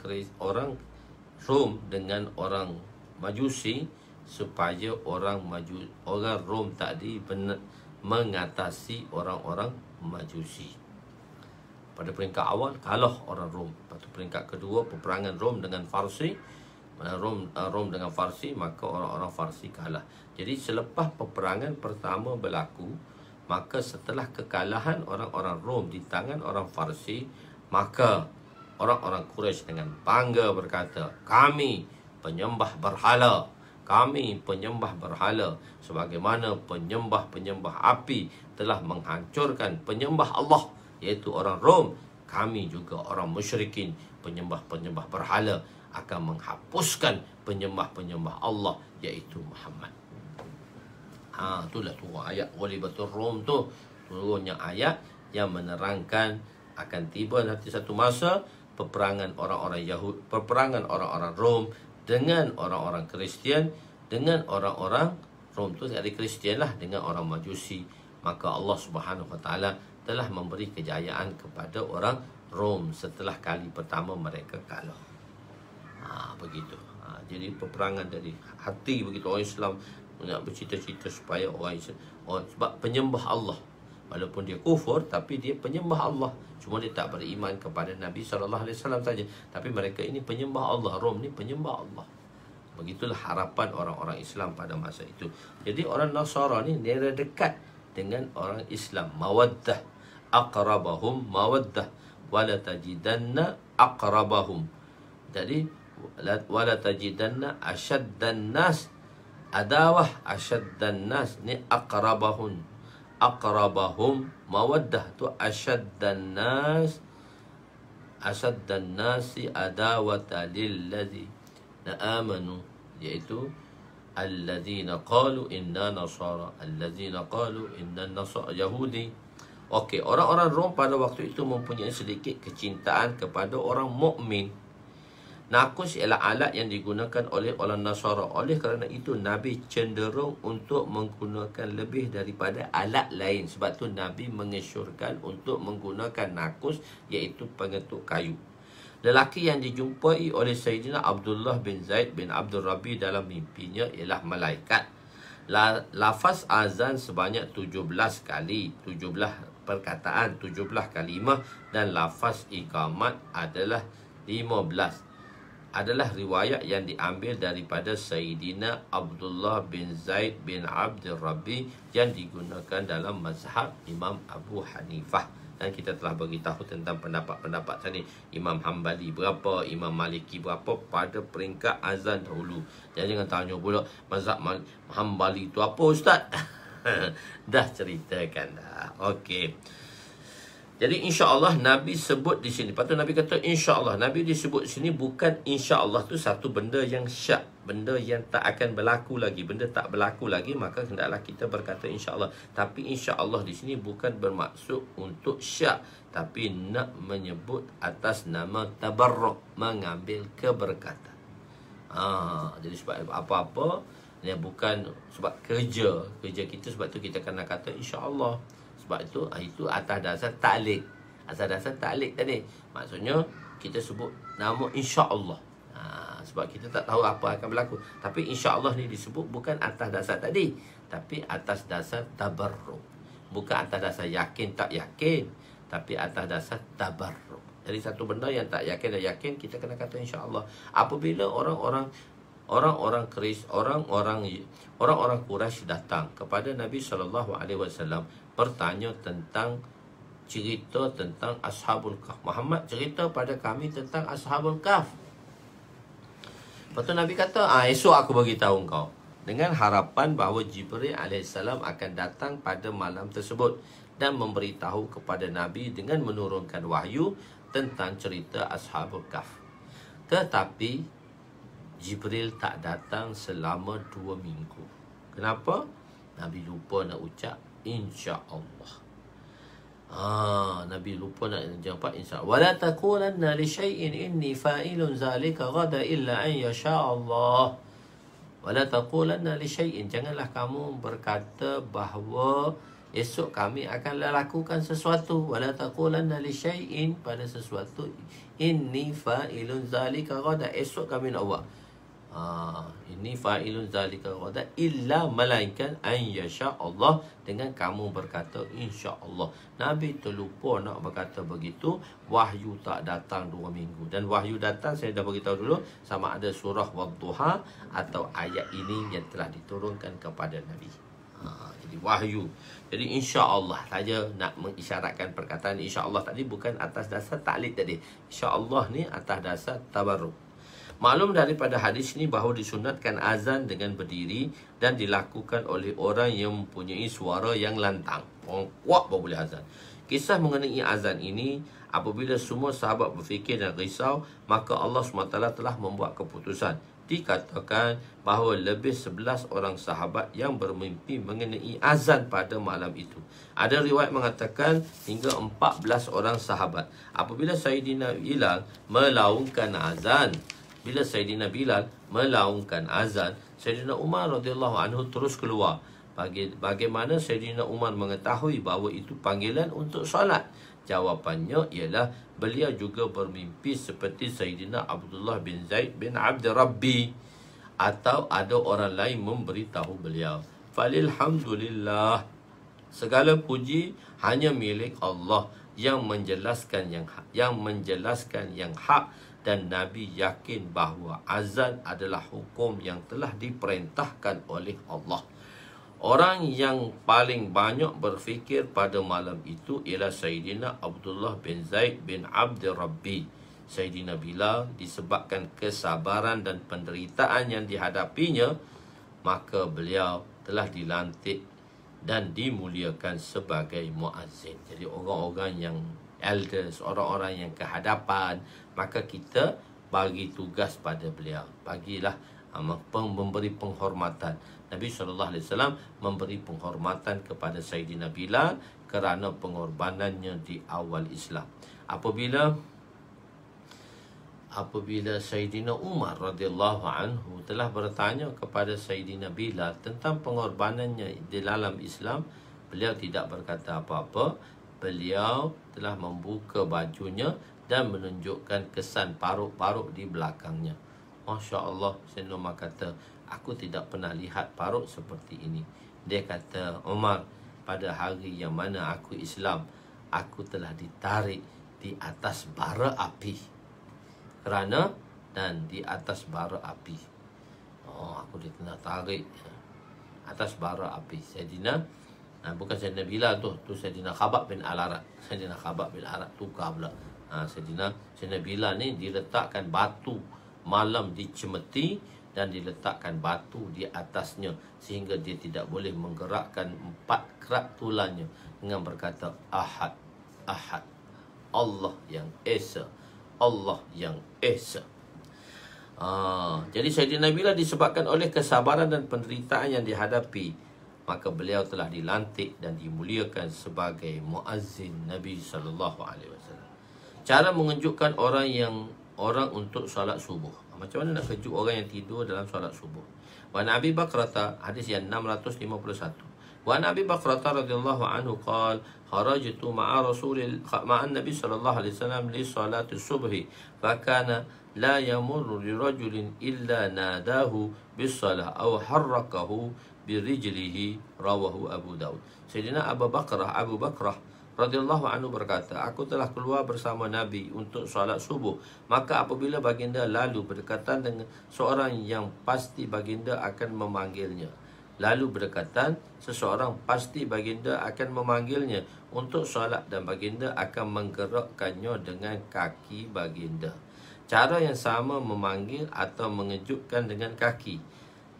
Rom dengan orang Majusi, supaya orang Rom tadi mengatasi orang-orang Majusi. Pada peringkat awal kalah orang Rom. Pada peringkat kedua peperangan Rom dengan Farsi, Rom dengan Farsi, maka orang-orang Farsi kalah. Jadi selepas peperangan pertama berlaku, maka setelah kekalahan orang-orang Rom di tangan orang Farsi, maka orang-orang Quraisy dengan bangga berkata, kami penyembah berhala. Kami penyembah berhala, sebagaimana penyembah-penyembah api telah menghancurkan penyembah Allah, iaitu orang Rom. Kami juga orang musyrikin, penyembah-penyembah berhala, akan menghapuskan penyembah-penyembah Allah, iaitu Muhammad. Itulah turun ayat Ghulibatur Rum tu. Turunnya ayat yang menerangkan akan tiba nanti satu masa peperangan orang-orang Rom dengan orang-orang Kristian, dengan orang-orang Rom tu dari Kristian lah, dengan orang Majusi. Maka Allah Subhanahu Wa Taala telah memberi kejayaan kepada orang Rom setelah kali pertama mereka kalah. Begitu. Jadi peperangan dari hati begitu orang Islam nak bercita-cita supaya orang Islam, sebab penyembah Allah, walaupun dia kufur tapi dia penyembah Allah. Cuma dia tak beriman kepada Nabi SAW saja. Tapi mereka ini penyembah Allah. Rom ni penyembah Allah. Begitulah harapan orang-orang Islam pada masa itu. Jadi orang Nasara ni dia dekat dengan orang Islam. Mawaddah. Aqrabahum mawaddah. Wala tajidanna aqrabahum. Jadi wala tajidanna asyaddan nas adawah. Asyaddan nas ni aqrabahum mawaddah tu asyaddan nasi adawata lilladzina amanu, iaitu alladzina qalu inna nasara, alladzina qalu inna nasara Yahudi. Okey, orang-orang Rom pada waktu itu mempunyai sedikit kecintaan kepada orang mukmin. Nakus ialah alat yang digunakan oleh orang Nasara. Oleh kerana itu, Nabi cenderung untuk menggunakan lebih daripada alat lain. Sebab tu Nabi mengesyorkan untuk menggunakan nakus, iaitu pengetuk kayu. Lelaki yang dijumpai oleh Sayyidina Abdullah bin Zaid bin Abdul Rabbi dalam mimpinya ialah malaikat. Lafaz azan sebanyak 17 kali, 17 perkataan, 17 kalimah, dan lafaz iqamat adalah 15. Adalah riwayat yang diambil daripada Sayyidina Abdullah bin Zaid bin Abdul Rabbi yang digunakan dalam mazhab Imam Abu Hanifah. Dan kita telah beritahu tentang pendapat-pendapat tadi. Imam Hanbali berapa, Imam Maliki berapa pada peringkat azan dahulu. Jangan tanya pula mazhab Hanbali itu apa, Ustaz? Dah ceritakan dah. Okey. Jadi insya-Allah Nabi sebut di sini. Patut Nabi kata insya-Allah. Nabi disebut di sini bukan insya-Allah tu satu benda yang syak, benda yang tak akan berlaku lagi, benda tak berlaku lagi, maka hendaklah kita berkata insya-Allah. Tapi insya-Allah di sini bukan bermaksud untuk syak, tapi nak menyebut atas nama tabarruk, mengambil keberkatan. Jadi sebab apa-apa dia bukan sebab kerja kita, sebab tu kita kena kata insya-Allah. Sebab itu atas dasar ta'liq. Atas dasar ta'liq tadi. Maksudnya kita sebut nama insya-Allah. Sebab kita tak tahu apa akan berlaku. Tapi insya-Allah ni disebut bukan atas dasar tadi, tapi atas dasar tabarruk. Bukan atas dasar yakin tak yakin, tapi atas dasar tabarruk. Jadi satu benda yang tak yakin dan yakin, kita kena kata insya-Allah. Apabila orang-orang Quraisy datang kepada Nabi SAW bertanya tentang cerita tentang Ashabul Kahf. Muhammad cerita pada kami tentang Ashabul Kahf. Lepas tu Nabi kata, esok aku bagi tahu kau. Dengan harapan bahawa Jibril AS akan datang pada malam tersebut dan memberitahu kepada Nabi dengan menurunkan wahyu tentang cerita Ashabul Kahf. Tetapi Jibril tak datang selama 2 minggu. Kenapa? Nabi lupa nak ucap insya-Allah. Nabi lupa nak jawab insya-Allah. Wala taqulanna li syai'in inni fa'ilun zalika ghada illa an yasha Allah. Wala taqulanna li syai'in, janganlah kamu berkata bahawa esok kami akan lakukan sesuatu. Wala taqulanna li syai'in, pada sesuatu, inni fa'ilun zalika ghada, esok kami nak buat. Ini fa'ilun zalika ghada illa malaikat an yasha Allah, dengan kamu berkata insya-Allah. Nabi terlupa nak berkata begitu. Wahyu tak datang 2 minggu. Dan wahyu datang, saya dah beritahu dulu, sama ada surah Wadduha atau ayat ini yang telah diturunkan kepada Nabi. Jadi wahyu. Jadi insya-Allah saja nak mengisyaratkan perkataan insya-Allah tadi bukan atas dasar taklid tadi. Insya-Allah ni atas dasar tabarruk. Maklum daripada hadis ini bahawa disunatkan azan dengan berdiri dan dilakukan oleh orang yang mempunyai suara yang lantang. Orang kuat baru boleh azan. Kisah mengenai azan ini, apabila semua sahabat berfikir dan risau, maka Allah SWT telah membuat keputusan. Dikatakan bahawa lebih 11 orang sahabat yang bermimpi mengenai azan pada malam itu. Ada riwayat mengatakan hingga 14 orang sahabat. Apabila Sayyidina Bilal melaungkan azan, Sayyidina Umar radhiyallahu anhu terus keluar. Bagaimana Sayyidina Umar mengetahui bahawa itu panggilan untuk solat? Jawapannya ialah beliau juga bermimpi seperti Sayyidina Abdullah bin Zaid bin Abdul Rabbi, atau ada orang lain memberitahu beliau. Falilhamdulillah, segala puji hanya milik Allah yang menjelaskan yang hak. Dan Nabi yakin bahawa azan adalah hukum yang telah diperintahkan oleh Allah. Orang yang paling banyak berfikir pada malam itu ialah Sayyidina Abdullah bin Zaid bin Abdul Rabbi. Sayyidina Bilal, disebabkan kesabaran dan penderitaan yang dihadapinya, maka beliau telah dilantik dan dimuliakan sebagai muazzin. Jadi orang-orang yang elders, orang-orang yang kehadapan, maka kita bagi tugas pada beliau. Bagilah memberi penghormatan. Nabi SAW memberi penghormatan kepada Sayyidina Bilal kerana pengorbanannya di awal Islam. Apabila apabila Sayyidina Umar radhiyallahu anhu telah bertanya kepada Sayyidina Bilal tentang pengorbanannya di dalam Islam, beliau tidak berkata apa-apa. Beliau telah membuka bajunya dan menunjukkan kesan paruk-paruk di belakangnya. Masya Allah, Sayyidina Umar kata, aku tidak pernah lihat paruk seperti ini. Dia kata, Umar, pada hari yang mana aku Islam, aku telah ditarik di atas bara api. Kerana dan di atas bara api. Oh, aku kena tarik atas bara api. Sayyidina, bukan Sayyidina Bilal tu Sayyidina Khabab bin Al-Arat. Sayyidina Khabab bin Al-Arat tukar pula. Sayyidina Bilal ni diletakkan batu malam dicemeti dan diletakkan batu di atasnya sehingga dia tidak boleh menggerakkan 4 kerat tulangnya dengan berkata Ahad, Ahad, Allah yang Esa, Allah yang Esa. Jadi Sayyidina Bilal disebabkan oleh kesabaran dan penderitaan yang dihadapi, maka beliau telah dilantik dan dimuliakan sebagai muazzin Nabi SAW. Cara mengejutkan orang untuk solat subuh. Macam mana nak kejut orang yang tidur dalam solat subuh? Wa Nabi Bakrata, hadis yang 651. Wa Nabi Bakrata radhiyallahu anhu qala kharajtu ma'a Nabi sallallahu alaihi wasallam li salati subhi fa kana la yamurru li rajulin illa nadahu bis salah aw harrakahu bi rijlihi, rawahu Abu Daud. Sayyidina Abu Bakrah radhiyallahu anhu berkata, aku telah keluar bersama Nabi untuk solat subuh. Maka apabila baginda lalu berdekatan dengan seorang yang pasti baginda akan memanggilnya. Lalu berdekatan seseorang pasti baginda akan memanggilnya untuk solat dan baginda akan menggerakkannya dengan kaki baginda. Cara yang sama memanggil atau mengejutkan dengan kaki.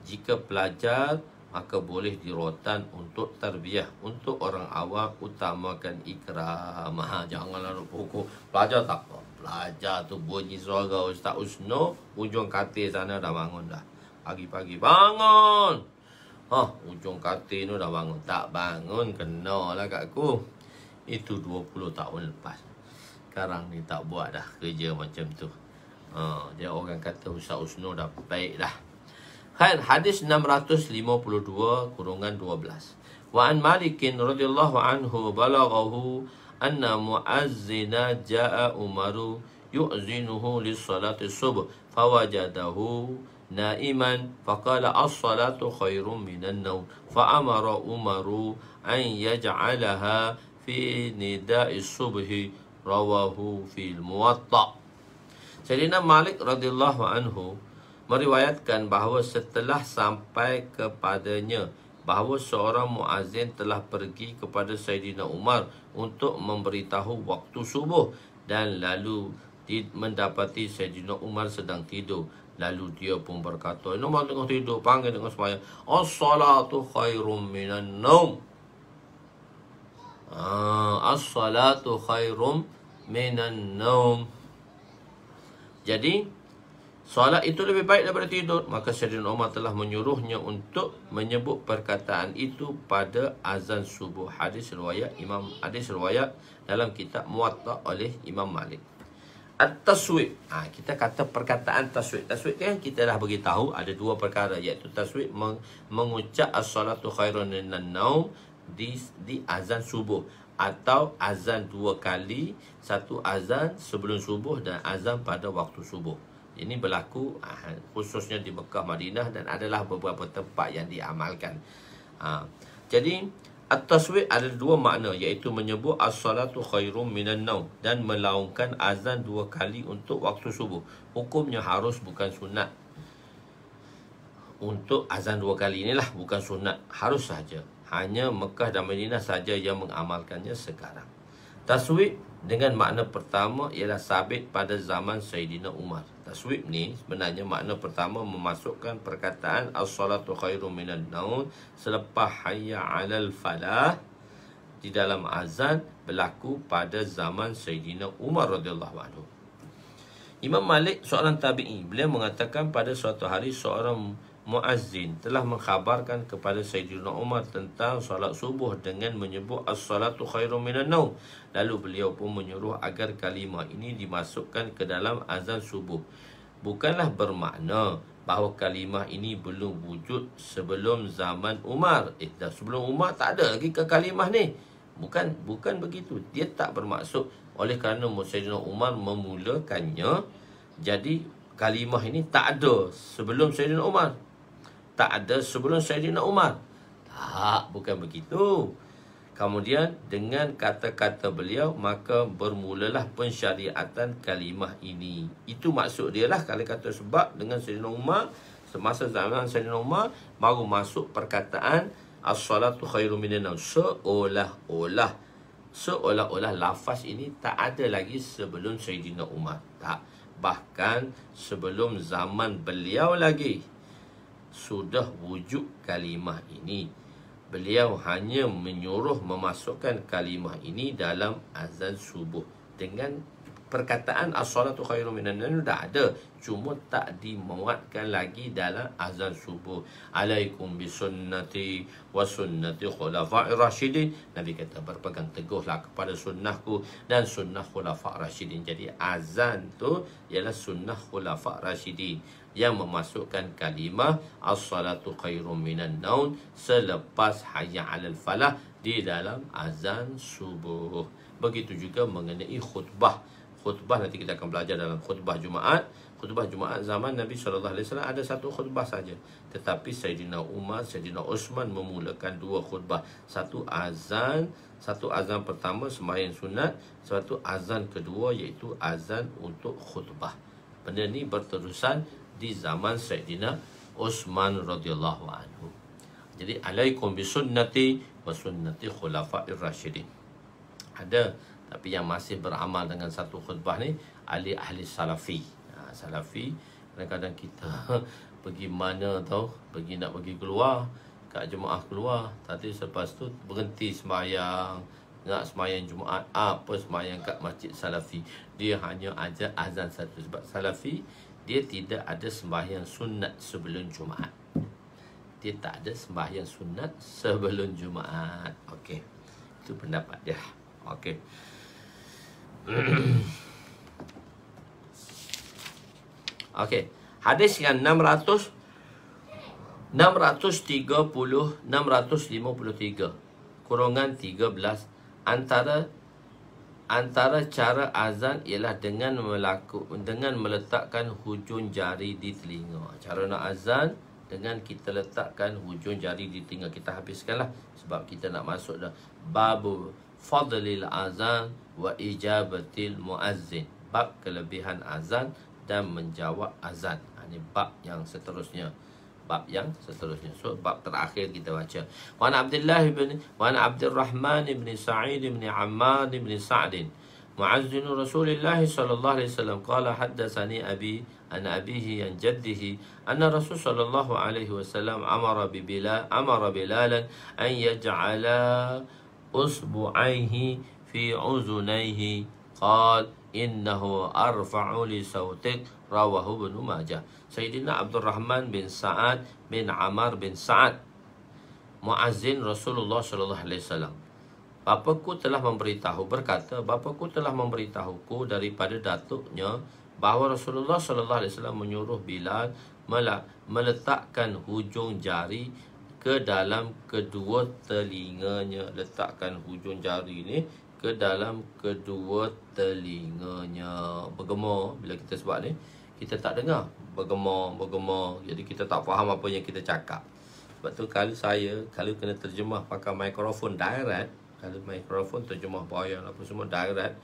Jika pelajar, maka boleh di rotan untuk tarbiyah. Untuk orang awam, utamakan ikram. Janganlah nak pukul pelajar, tak apa. Pelajar tu bunyi suara Ustaz Usno, ujung katil sana dah bangun dah. Pagi-pagi bangun. Ujung katil tu dah bangun. Tak bangun, kena lah kat aku. Itu 20 tahun lepas. Sekarang ni tak buat dah kerja macam tu. Dia orang kata Ustaz Usno dah baik dah. Hadis 652-12. Wa an Malikin radhiyallahu anhu balaghahu anna muazzina jaa Umaru yu'zinuhu lis-salati subh fawajadahu naiman faqala as-salatu khairum minan naum fa'amara Umaru an yaj'alaha fi nida'i subhi, rawahu fil Muwatta. Sayyidina Malik radhiyallahu anhu meriwayatkan bahawa setelah sampai kepadanya bahawa seorang muazzin telah pergi kepada Sayyidina Umar untuk memberitahu waktu subuh, dan lalu mendapati Sayyidina Umar sedang tidur. Lalu dia pun berkata, Umar tengah tidur, panggil dengan sembahyang, as-salatu khairum minan naum. As-salatu khairum minan naum. Jadi solat itu lebih baik daripada tidur. Maka Sayyidina Umar telah menyuruhnya untuk menyebut perkataan itu pada azan subuh. Hadis riwayat dalam kitab Muwatta oleh Imam Malik. At-taswib. Kita kata perkataan taswib. Taswib kan kita dah beritahu ada dua perkara, iaitu taswib mengucap as-salatu khairun minan naum di azan subuh, atau azan 2 kali, satu azan sebelum subuh dan azan pada waktu subuh. Ini berlaku khususnya di Mekah, Madinah, dan adalah beberapa tempat yang diamalkan. Jadi at-taswib ada dua makna, iaitu menyebut as-salatu khairum minan naum dan melaungkan azan 2 kali untuk waktu subuh. Hukumnya harus, bukan sunat. Untuk azan 2 kali inilah bukan sunat, harus saja. Hanya Mekah dan Madinah saja yang mengamalkannya sekarang. Taswib dengan makna pertama ialah sabit pada zaman Sayyidina Umar. Taswib ni sebenarnya makna pertama memasukkan perkataan as-salatu khairum minan naum selepas hayya 'alal falah di dalam azan berlaku pada zaman Sayyidina Umar radhiyallahu anhu. Imam Malik seorang tabi'i, beliau mengatakan pada suatu hari seorang muazzin telah mengkhabarkan kepada Sayyidina Umar tentang solat subuh dengan menyebut as-salatu khairum minan naum. Lalu beliau pun menyuruh agar kalimah ini dimasukkan ke dalam azan subuh. Bukanlah bermakna bahawa kalimah ini belum wujud sebelum zaman Umar. Sebelum Umar tak ada lagi ke kalimah ni. Bukan begitu. Dia tak bermaksud oleh kerana Sayyidina Umar memulakannya, jadi kalimah ini tak ada sebelum Sayyidina Umar. Tak ada sebelum Sayyidina Umar. Tak, bukan begitu. Kemudian dengan kata-kata beliau, maka bermulalah pensyariatan kalimah ini. Itu maksud dia lah. Kalau kata sebab dengan Sayyidina Umar, semasa zaman Sayyidina Umar, baru masuk perkataan as-salatu khairum minan naum. Seolah-olah lafaz ini tak ada lagi sebelum Sayyidina Umar. Tak. Bahkan sebelum zaman beliau lagi sudah wujud kalimah ini. Beliau hanya menyuruh memasukkan kalimah ini dalam azan subuh. Dengan perkataan as-salatu khairum minan naum dah ada, cuma tak dimuatkan lagi dalam azan subuh. Alaikum bisunnati wa sunnati khulafa'ir rasyidin. Nabi kata berpegang teguhlah kepada sunnahku dan sunnah khulafa' rasyidin. Jadi azan tu ialah sunnah khulafa' rasyidin yang memasukkan kalimah as-salatu khairum minan naum selepas hayya 'alal falah di dalam azan subuh. Begitu juga mengenai khutbah. Khutbah nanti kita akan belajar dalam khutbah Jumaat. Khutbah Jumaat zaman Nabi SAW ada satu khutbah saja. Tetapi Sayyidina Umar, Sayyidina Osman memulakan dua khutbah. Satu azan pertama sembahyang sunat, satu azan kedua iaitu azan untuk khutbah. Benda ni berterusan di zaman Sayyidina Osman radhiyallahu anhu. Jadi alaikum bisunnati wa sunnati khulafa'ir rasyidin. Ada, tapi yang masih beramal dengan satu khutbah ni ahli salafi. Salafi kadang-kadang kita pergi mana tau, nak pergi keluar kat jemaah keluar, tapi selepas tu berhenti sembahyang, nak sembahyang Jumaat, apa sembahyang kat masjid salafi. Dia hanya ajar azan satu. Sebab salafi dia tidak ada sembahyang sunat sebelum Jumaat. Dia tak ada sembahyang sunat sebelum Jumaat. Okey, itu pendapat dia. Okey. Okey, hadis yang 653 kurungan 13. Antara cara azan ialah dengan meletakkan hujung jari di telinga. Cara nak azan dengan kita letakkan hujung jari di telinga. Kita habiskanlah sebab kita nak masuk dah babu fadlil azan wa ijabatil muazzin. Bab kelebihan azan dan menjawab azan. Ini bab yang seterusnya. So bab terakhir kita baca. Wa an Abdurrahman bin Sa'id bin Ammar bin Sa'd muazzin Rasulullah sallallahu alaihi wasallam qala haddatsani abi an abihi an jaddihi anna Rasul sallallahu alaihi wasallam amara bilalan an yaj'ala usbu'aihi fi uzunaihi qala innahu arfa'u li sautik, rawahu Ibnu Majah. Sayyidina Abdurrahman bin Sa'ad bin Ammar bin Sa'ad, muazzin Rasulullah sallallahu alaihi wasallam, Bapaku telah memberitahuku daripada datuknya bahawa Rasulullah sallallahu alaihi wasallam menyuruh Bilal meletakkan hujung jari ke dalam kedua telinganya. Letakkan hujung jari ni ke dalam kedua telinganya. Bergema. Bila kita sebut ni, kita tak dengar. Bergema. Jadi kita tak faham apa yang kita cakap. Sebab tu kalau kena terjemah pakai mikrofon direct, kalau mikrofon terjemah bayang apa semua direct,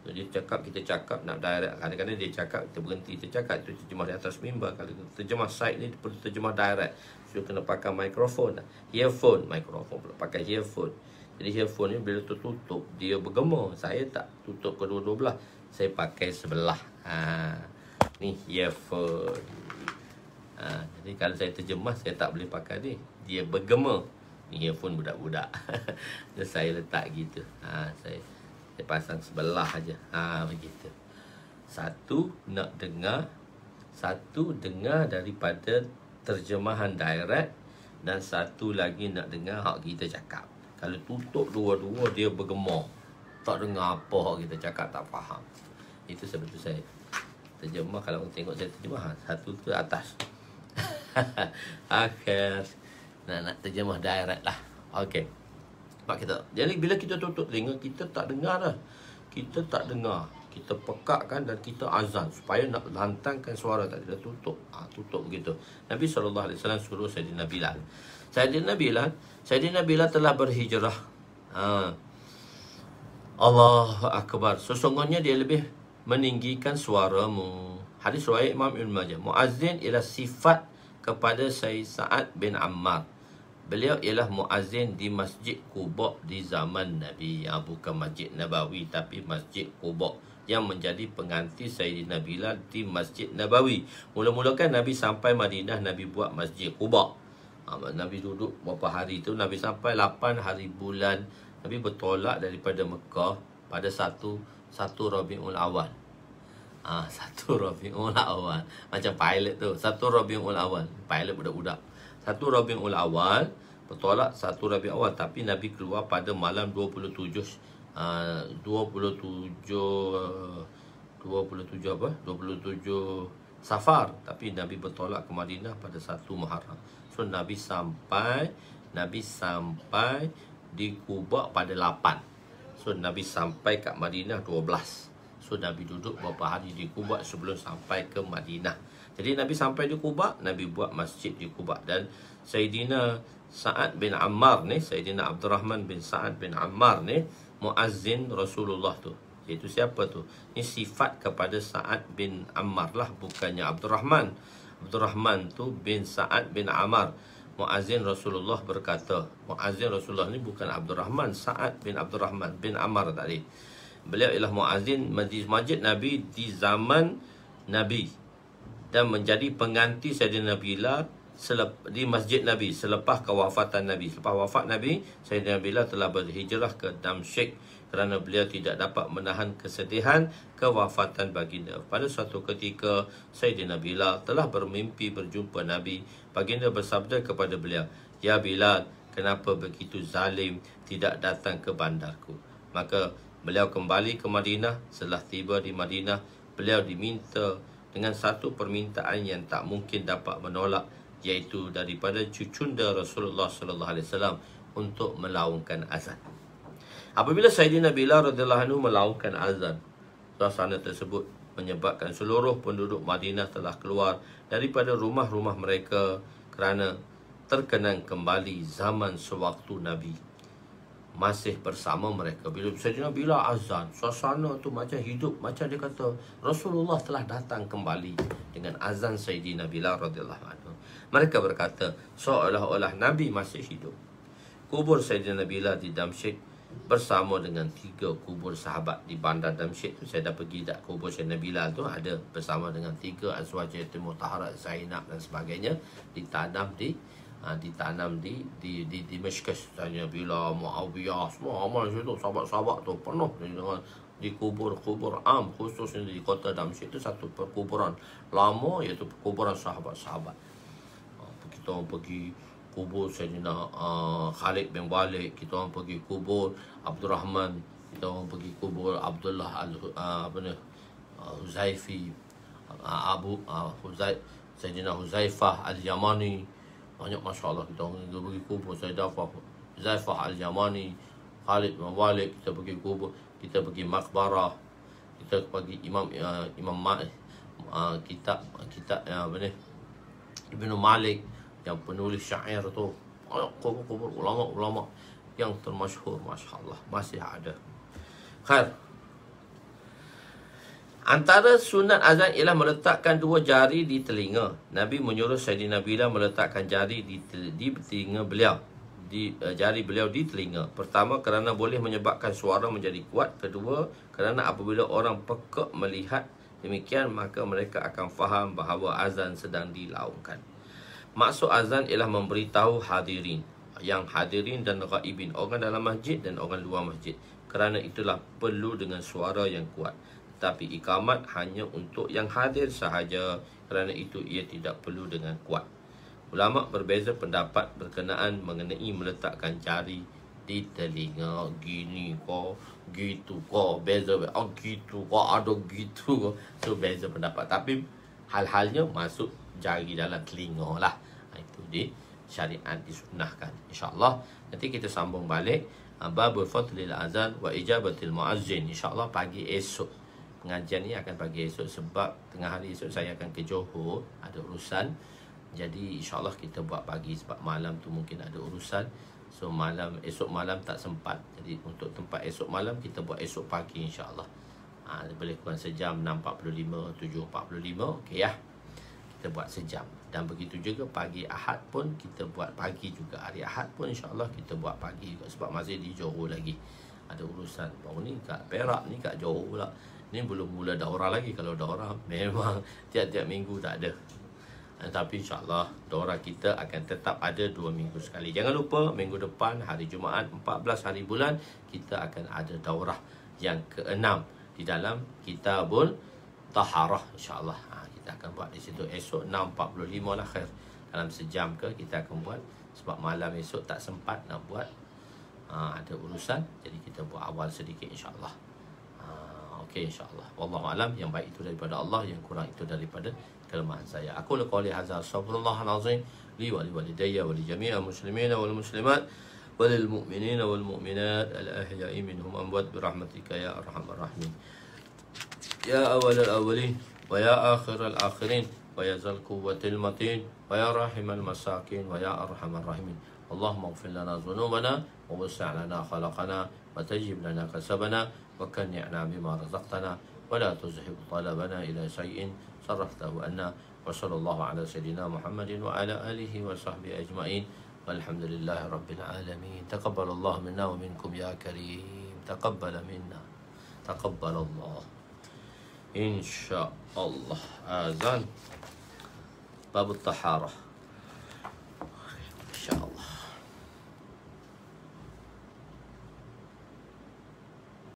dia cakap, kita cakap nak direct. Kadang-kadang dia cakap, kita berhenti, kita cakap, itu terjemah di atas mimbar. Kalau terjemah side ni perlu terjemah direct, so kena pakai mikrofon, mikrofon pula pakai earphone. Jadi earphone ni bila tertutup, dia bergema. Saya tak tutup kedua-dua belah, saya pakai sebelah. Ni earphone. Jadi kalau saya terjemah, saya tak boleh pakai ni, dia bergema. Ni earphone budak-budak. Jadi saya letak gitu. Saya pasang sebelah aja. Begitu. Satu nak dengar, satu dengar daripada terjemahan direct, dan satu lagi nak dengar hak kita cakap. Kalau tutup dua-dua, dia bergema, tak dengar apa hak kita cakap, tak faham. Itu sebab tu saya terjemah. Kalau orang tengok saya terjemah, satu tu atas. Akhir nak terjemah direct lah. Okey. Jadi bila kita tutup telinga, kita tak dengar dah. Kita tak dengar. Kita pekakkan dan kita azan supaya nak lantangkan suara tak kita tutup. Tutup begitu. Nabi SAW suruh Sayyidina Bilal. Sayyidina Bilal telah berhijrah. Allahu Akbar. Sesungguhnya dia lebih meninggikan suaramu. Hadis riwayat Imam Ibn Majah. Muazzin ialah sifat kepada Sayyid Sa'ad bin Ammar. Beliau ialah muazzin di Masjid Quba di zaman Nabi. Bukan Masjid Nabawi, tapi Masjid Quba, yang menjadi pengganti Sayyidina Bilal di Masjid Nabawi. Mula-mula kan Nabi sampai Madinah, Nabi buat Masjid Quba. Nabi duduk berapa hari tu, Nabi sampai 8 hari bulan. Nabi bertolak daripada Mekah pada 1 Rabiul Awal. 1 Rabiul Awal. Macam pilot tu, 1 Rabiul Awal. Pilot budak-budak. 1 Rabiul Awal, bertolak 1 Rabiul Awal. Tapi Nabi keluar pada malam 27 Safar. Tapi Nabi bertolak ke Madinah pada 1 Muharram. So Nabi sampai di Quba pada 8. So Nabi sampai kat Madinah 12. So Nabi duduk beberapa hari di Quba sebelum sampai ke Madinah. Jadi Nabi sampai di Quba, Nabi buat masjid di Quba. Dan Sayyidina Sa'ad bin Ammar ni, Sayyidina Abdurrahman bin Sa'ad bin Ammar ni, muazzin Rasulullah tu. Iaitu siapa tu? Ini sifat kepada Sa'ad bin Ammar lah, bukannya Abdurrahman. Abdurrahman tu bin Sa'ad bin Ammar. Muazzin Rasulullah berkata, muazzin Rasulullah ni bukan Abdurrahman, Sa'ad bin Abdurrahman bin Ammar tadi. Beliau ialah muazzin masjid Nabi di zaman Nabi dan menjadi pengganti Sayyidina Bilal di Masjid Nabi selepas kewafatan Nabi. Selepas wafat Nabi, Sayyidina Bilal telah berhijrah ke Damsyik kerana beliau tidak dapat menahan kesedihan kewafatan baginda. Pada suatu ketika, Sayyidina Bilal telah bermimpi berjumpa Nabi. Baginda bersabda kepada beliau, "Ya Bilal, kenapa begitu zalim tidak datang ke bandarku?" Maka beliau kembali ke Madinah. Setelah tiba di Madinah, beliau diminta dengan satu permintaan yang tak mungkin dapat menolak, iaitu daripada cucunda Rasulullah SAW untuk melaungkan azan. Apabila Sayyidina Bilal radhiyallahu anhu melaungkan azan, suasana tersebut menyebabkan seluruh penduduk Madinah telah keluar daripada rumah-rumah mereka kerana terkenang kembali zaman sewaktu Nabi masih bersama mereka. Bila Sayyidina Bilal azan, suasana tu macam hidup, macam dia kata Rasulullah telah datang kembali dengan azan Sayyidina Bilal radhiyallahu anhu. Mereka berkata seolah-olah Nabi masih hidup. Kubur Sayyidina Bilal di Damsyik bersama dengan 3 kubur sahabat di bandar Damsyik tu. Saya dah pergi dah kubur Sayyidina Bilal tu, ada bersama dengan 3 azwajatul mutahharat, Zainab dan sebagainya, ditanam di Damascus. Sayyidina Bilal, Muawiyah, semua amal situ, sahabat-sahabat tu penuh dengan di kubur-kubur am, khususnya di kota Damsyik itu satu perkuburan lama, iaitu perkuburan sahabat-sahabat. Kita orang pergi kubur Sayyidina Khalid bin Walid, kita orang pergi kubur Abdurrahman, kita orang pergi kubur Abdullah Huzaifi, Sayyidina Huzaifah Al-Yamani. Banyak, Masya Allah, kita orang pergi kubur Sayyidina Huzaifah Al-Yamani, Khalid bin Walid. Kita pergi kubur, kita pergi makbarah, kita pergi kitab Ibnu Malik yang penulis syair tu. Kubur ulama-ulama yang termasyhur, Masya Allah, masih ada. Khair. Antara sunat azan ialah meletakkan 2 jari di telinga. Nabi menyuruh Sayyidina Bilal meletakkan jari di telinga beliau, jari beliau di telinga. Pertama, kerana boleh menyebabkan suara menjadi kuat. Kedua, kerana apabila orang peka melihat demikian, maka mereka akan faham bahawa azan sedang dilaungkan. Maksud azan ialah memberitahu hadirin, yang hadirin dan ghaibin, orang dalam masjid dan orang luar masjid. Kerana itulah perlu dengan suara yang kuat. Tapi ikamat hanya untuk yang hadir sahaja, kerana itu ia tidak perlu dengan kuat. Ulama berbeza pendapat berkenaan mengenai meletakkan jari di telinga. Gini ko, gitu ko, beza. Oh gitu ko, ada gitu ko. So beza pendapat. Tapi hal-halnya masuk jari dalam telinga lah. Itu di syariat disunahkan. InsyaAllah nanti kita sambung balik babul fadlil azan wa ijabatil muazzin. InsyaAllah pagi esok. Pengajian ni akan pagi esok sebab tengah hari esok saya akan ke Johor, ada urusan. Jadi insyaAllah kita buat pagi sebab malam tu mungkin ada urusan. So esok malam tak sempat. Jadi untuk tempat esok malam kita buat esok pagi insyaAllah. Boleh kurang sejam, 6.45, 7.45. Okey ya. Kita buat sejam. Dan begitu juga pagi Ahad pun kita buat pagi juga. Hari Ahad pun insyaAllah kita buat pagi juga sebab masih di Johor lagi. Ada urusan. Baru ni kat Perak ni, kat Johor pula. Ni belum mula daurah lagi. Kalau daurah memang tiap-tiap minggu tak ada. Tapi insyaAllah daurah kita akan tetap ada 2 minggu sekali. Jangan lupa minggu depan hari Jumaat 14 hari bulan kita akan ada daurah yang ke-6 di dalam Kitabul Taharah insyaAllah. Kita akan buat di situ esok 6.45 lah khair. Dalam sejam ke kita akan buat sebab malam esok tak sempat nak buat. Ada urusan jadi kita buat awal sedikit insyaAllah. Okey insyaAllah. Wallahualam, yang baik itu daripada Allah, yang kurang itu daripada kelemahan saya. Aku qouli hadza astaghfirullahal azim li wa li walidayya wa li jami'il muslimin wal muslimat wal mu'minin wal mu'minat al ahya'i minhum amwat bi rahmatika ya arhamar rahimin. Ya awwalal awwalin wa ya akhiral akhirin wa ya zal quwwatil matin wa ya rahimal masakin wa ya arhamar rahimin. Allahumma ighfir lana dhunubana wa wasi' lana khalaqana wa tajib lana kasabana wa kanni'na bima razaqtana wa la tuzhib talabana ila shay'in صرفته عنا وصلى الله على سيدنا محمد وعلى آله وصحبه أجمعين والحمد لله رب العالمين. تقبل الله منا ومنكم يا كريم. تقبل منا. تقبل الله إن شاء الله. آذان باب الطهارة.